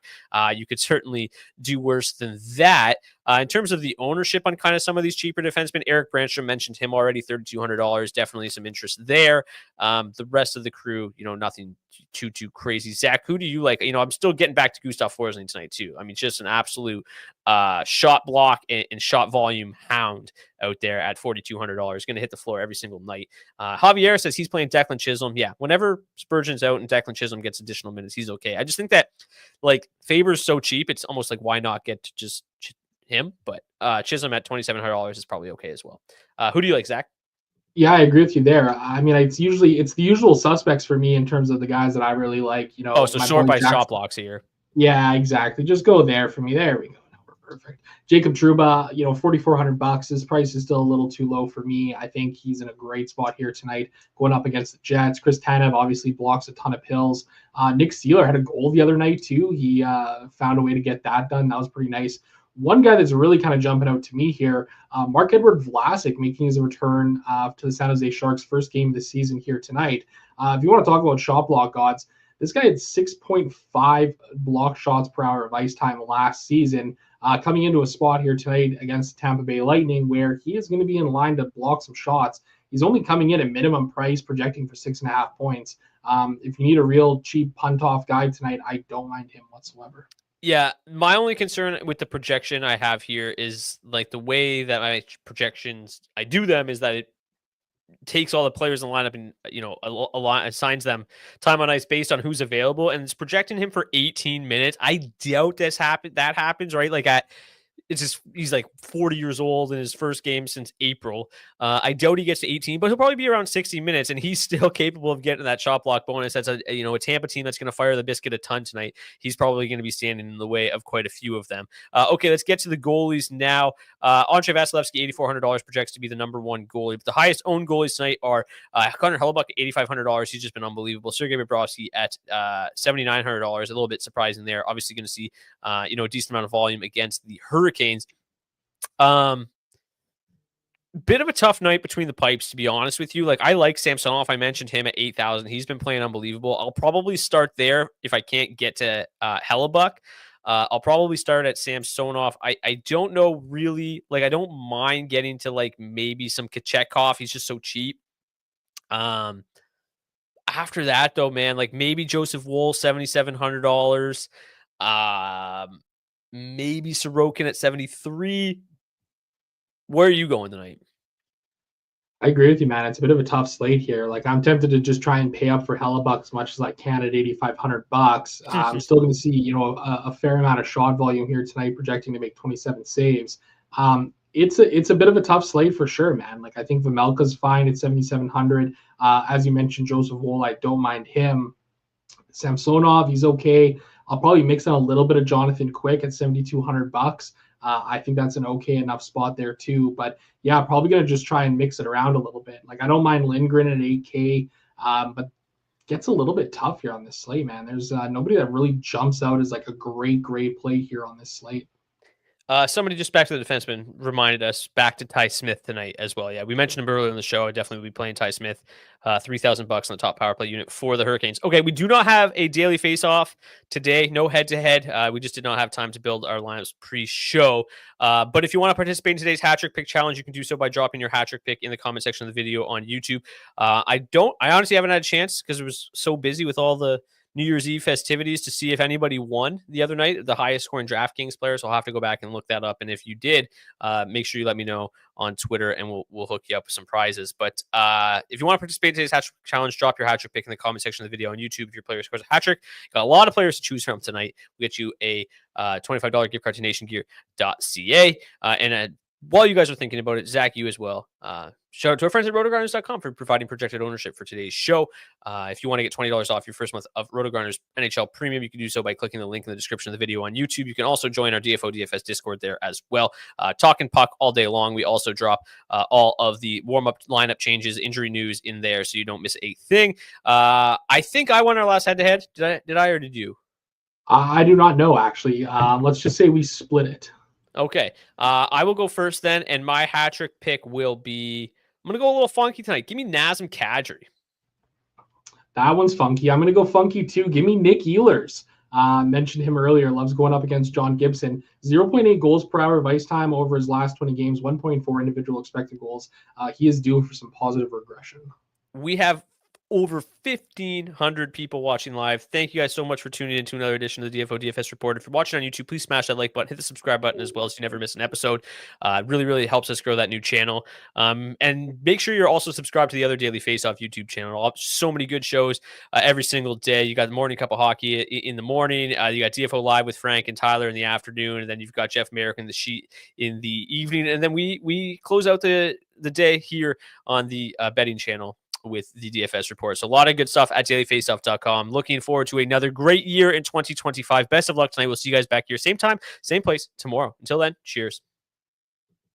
[SPEAKER 1] you could certainly do worse than that. In terms of the ownership on kind of some of these cheaper defensemen, Eric Branstrom mentioned him already, $3,200. Definitely some interest there. The rest of the crew, nothing too crazy. Zach, who do you like? I'm still getting back to Gustav Forsling tonight too. I mean, just an absolute shot block and shot volume hound out there at $4,200. Going to hit the floor every single night. Javier says he's playing Declan Chisholm. Yeah, whenever Spurgeon's out and Declan Chisholm gets additional minutes, he's okay. I just think that like Faber's so cheap, it's almost like why not get to just him? But Chisholm at $2,700 is probably okay as well. Who do you like, Zach?
[SPEAKER 2] Yeah, I agree with you there. I mean, it's the usual suspects for me in terms of the guys that I really like.
[SPEAKER 1] So sort by shot blocks here.
[SPEAKER 2] Yeah, exactly. Just go there for me. There we go. Now we're perfect. Jacob Trouba, $4,400. His price is still a little too low for me. I think he's in a great spot here tonight, going up against the Jets. Chris Tanev obviously blocks a ton of pills. Nick Seeler had a goal the other night too. He found a way to get that done. That was pretty nice. One guy that's really kind of jumping out to me here, Marc-Edouard Vlasic, making his return to the San Jose Sharks' first game of the season here tonight. If you want to talk about shot block odds, this guy had 6.5 block shots per hour of ice time last season, coming into a spot here tonight against Tampa Bay Lightning where he is going to be in line to block some shots. He's only coming in at minimum price, projecting for 6.5 points. If you need a real cheap punt-off guy tonight, I don't mind him whatsoever.
[SPEAKER 1] Yeah, my only concern with the projection I have here is like the way that my projections, I do them is that it takes all the players in the lineup and, assigns them time on ice based on who's available. And it's projecting him for 18 minutes. I doubt that happens, right? Like he's like 40 years old in his first game since April. I doubt he gets to 18, but he'll probably be around 60 minutes, and he's still capable of getting that shot block bonus. That's a Tampa team that's going to fire the biscuit a ton tonight. He's probably going to be standing in the way of quite a few of them. Okay, let's get to the goalies now. Andrei Vasilevsky, $8,400 projects to be the number one goalie. But the highest owned goalies tonight are Connor Hellebuyck at $8,500. He's just been unbelievable. Sergei Bobrovsky at $7,900. A little bit surprising there. Obviously going to see a decent amount of volume against the Hurricanes. Bit of a tough night between the pipes, to be honest with you. Like, I like Samsonov. I mentioned him at 8,000. He's been playing unbelievable. I'll probably start there if I can't get to Hellebuyck. I'll probably start at Samsonov. I don't know really. Like, I don't mind getting to like maybe some Kochetkov. He's just so cheap. After that though, man, like maybe Joseph Woll, $7,700. Maybe Sorokin at 73. Where are you going tonight?
[SPEAKER 2] I agree with you, man. It's a bit of a tough slate here. Like, I'm tempted to just try and pay up for Hellebuyck as much as I can at $8,500. I'm still going to see, a fair amount of shot volume here tonight, projecting to make 27 saves. It's a bit of a tough slate for sure, man. Like, I think Vemelka's fine at 7,700. As you mentioned, Joseph Woll, I don't mind him. Samsonov, he's okay. I'll probably mix in a little bit of Jonathan Quick at $7,200. I think that's an okay enough spot there too. But yeah, probably going to just try and mix it around a little bit. Like, I don't mind Lindgren at 8K, but gets a little bit tough here on this slate, man. There's nobody that really jumps out as like a great play here on this slate.
[SPEAKER 1] Somebody just back to the defenseman reminded us back to Ty Smith tonight as well. Yeah, we mentioned him earlier in the show. I definitely will be playing Ty Smith. $3,000 on the top power play unit for the Hurricanes. Okay, we do not have a daily face-off today. No head-to-head. We just did not have time to build our lineups pre-show. But if you want to participate in today's hat trick pick challenge, you can do so by dropping your hat trick pick in the comment section of the video on YouTube. I honestly haven't had a chance because it was so busy with all the New Year's Eve festivities to see if anybody won the other night, the highest scoring DraftKings player. So I'll have to go back and look that up. And if you did, make sure you let me know on Twitter and we'll hook you up with some prizes. But if you want to participate in today's hat trick challenge, drop your hat trick pick in the comment section of the video on YouTube. If your player scores a hat trick, got a lot of players to choose from tonight. We'll get you a $25 gift card to nationgear.ca. While you guys are thinking about it, Zach, you as well. Shout out to our friends at RotoGrinders.com for providing projected ownership for today's show. If you want to get $20 off your first month of RotoGrinders NHL Premium, you can do so by clicking the link in the description of the video on YouTube. You can also join our DFO DFS Discord there as well. Talking puck all day long. We also drop all of the warm-up lineup changes, injury news in there, so you don't miss a thing. I think I won our last head-to-head. Did I or did you?
[SPEAKER 2] I do not know, actually. Let's just say we split it.
[SPEAKER 1] Okay. I will go first then, and my hat trick pick will be, I'm going to go a little funky tonight. Give me Nazem Kadri.
[SPEAKER 2] That one's funky. I'm going to go funky too. Give me Nick Ehlers. Mentioned him earlier. Loves going up against John Gibson. 0.8 goals per hour of ice time over his last 20 games. 1.4 individual expected goals. He is due for some positive regression.
[SPEAKER 1] We have over 1,500 people watching live. Thank you guys so much for tuning in to another edition of the DFO DFS Report. If you're watching on YouTube, please smash that like button, hit the subscribe button as well so you never miss an episode. Really, really helps us grow that new channel. And make sure you're also subscribed to the other Daily Faceoff YouTube channel. So many good shows every single day. You got the Morning Cup of Hockey in the morning. You got DFO Live with Frank and Tyler in the afternoon. And then you've got Jeff Merrick in the sheet in the evening. And then we close out the day here on the betting channel with the DFS report. So a lot of good stuff at dailyfaceoff.com. Looking forward to another great year in 2025. Best of luck tonight. We'll see you guys back here same time, same place tomorrow. Until then, cheers.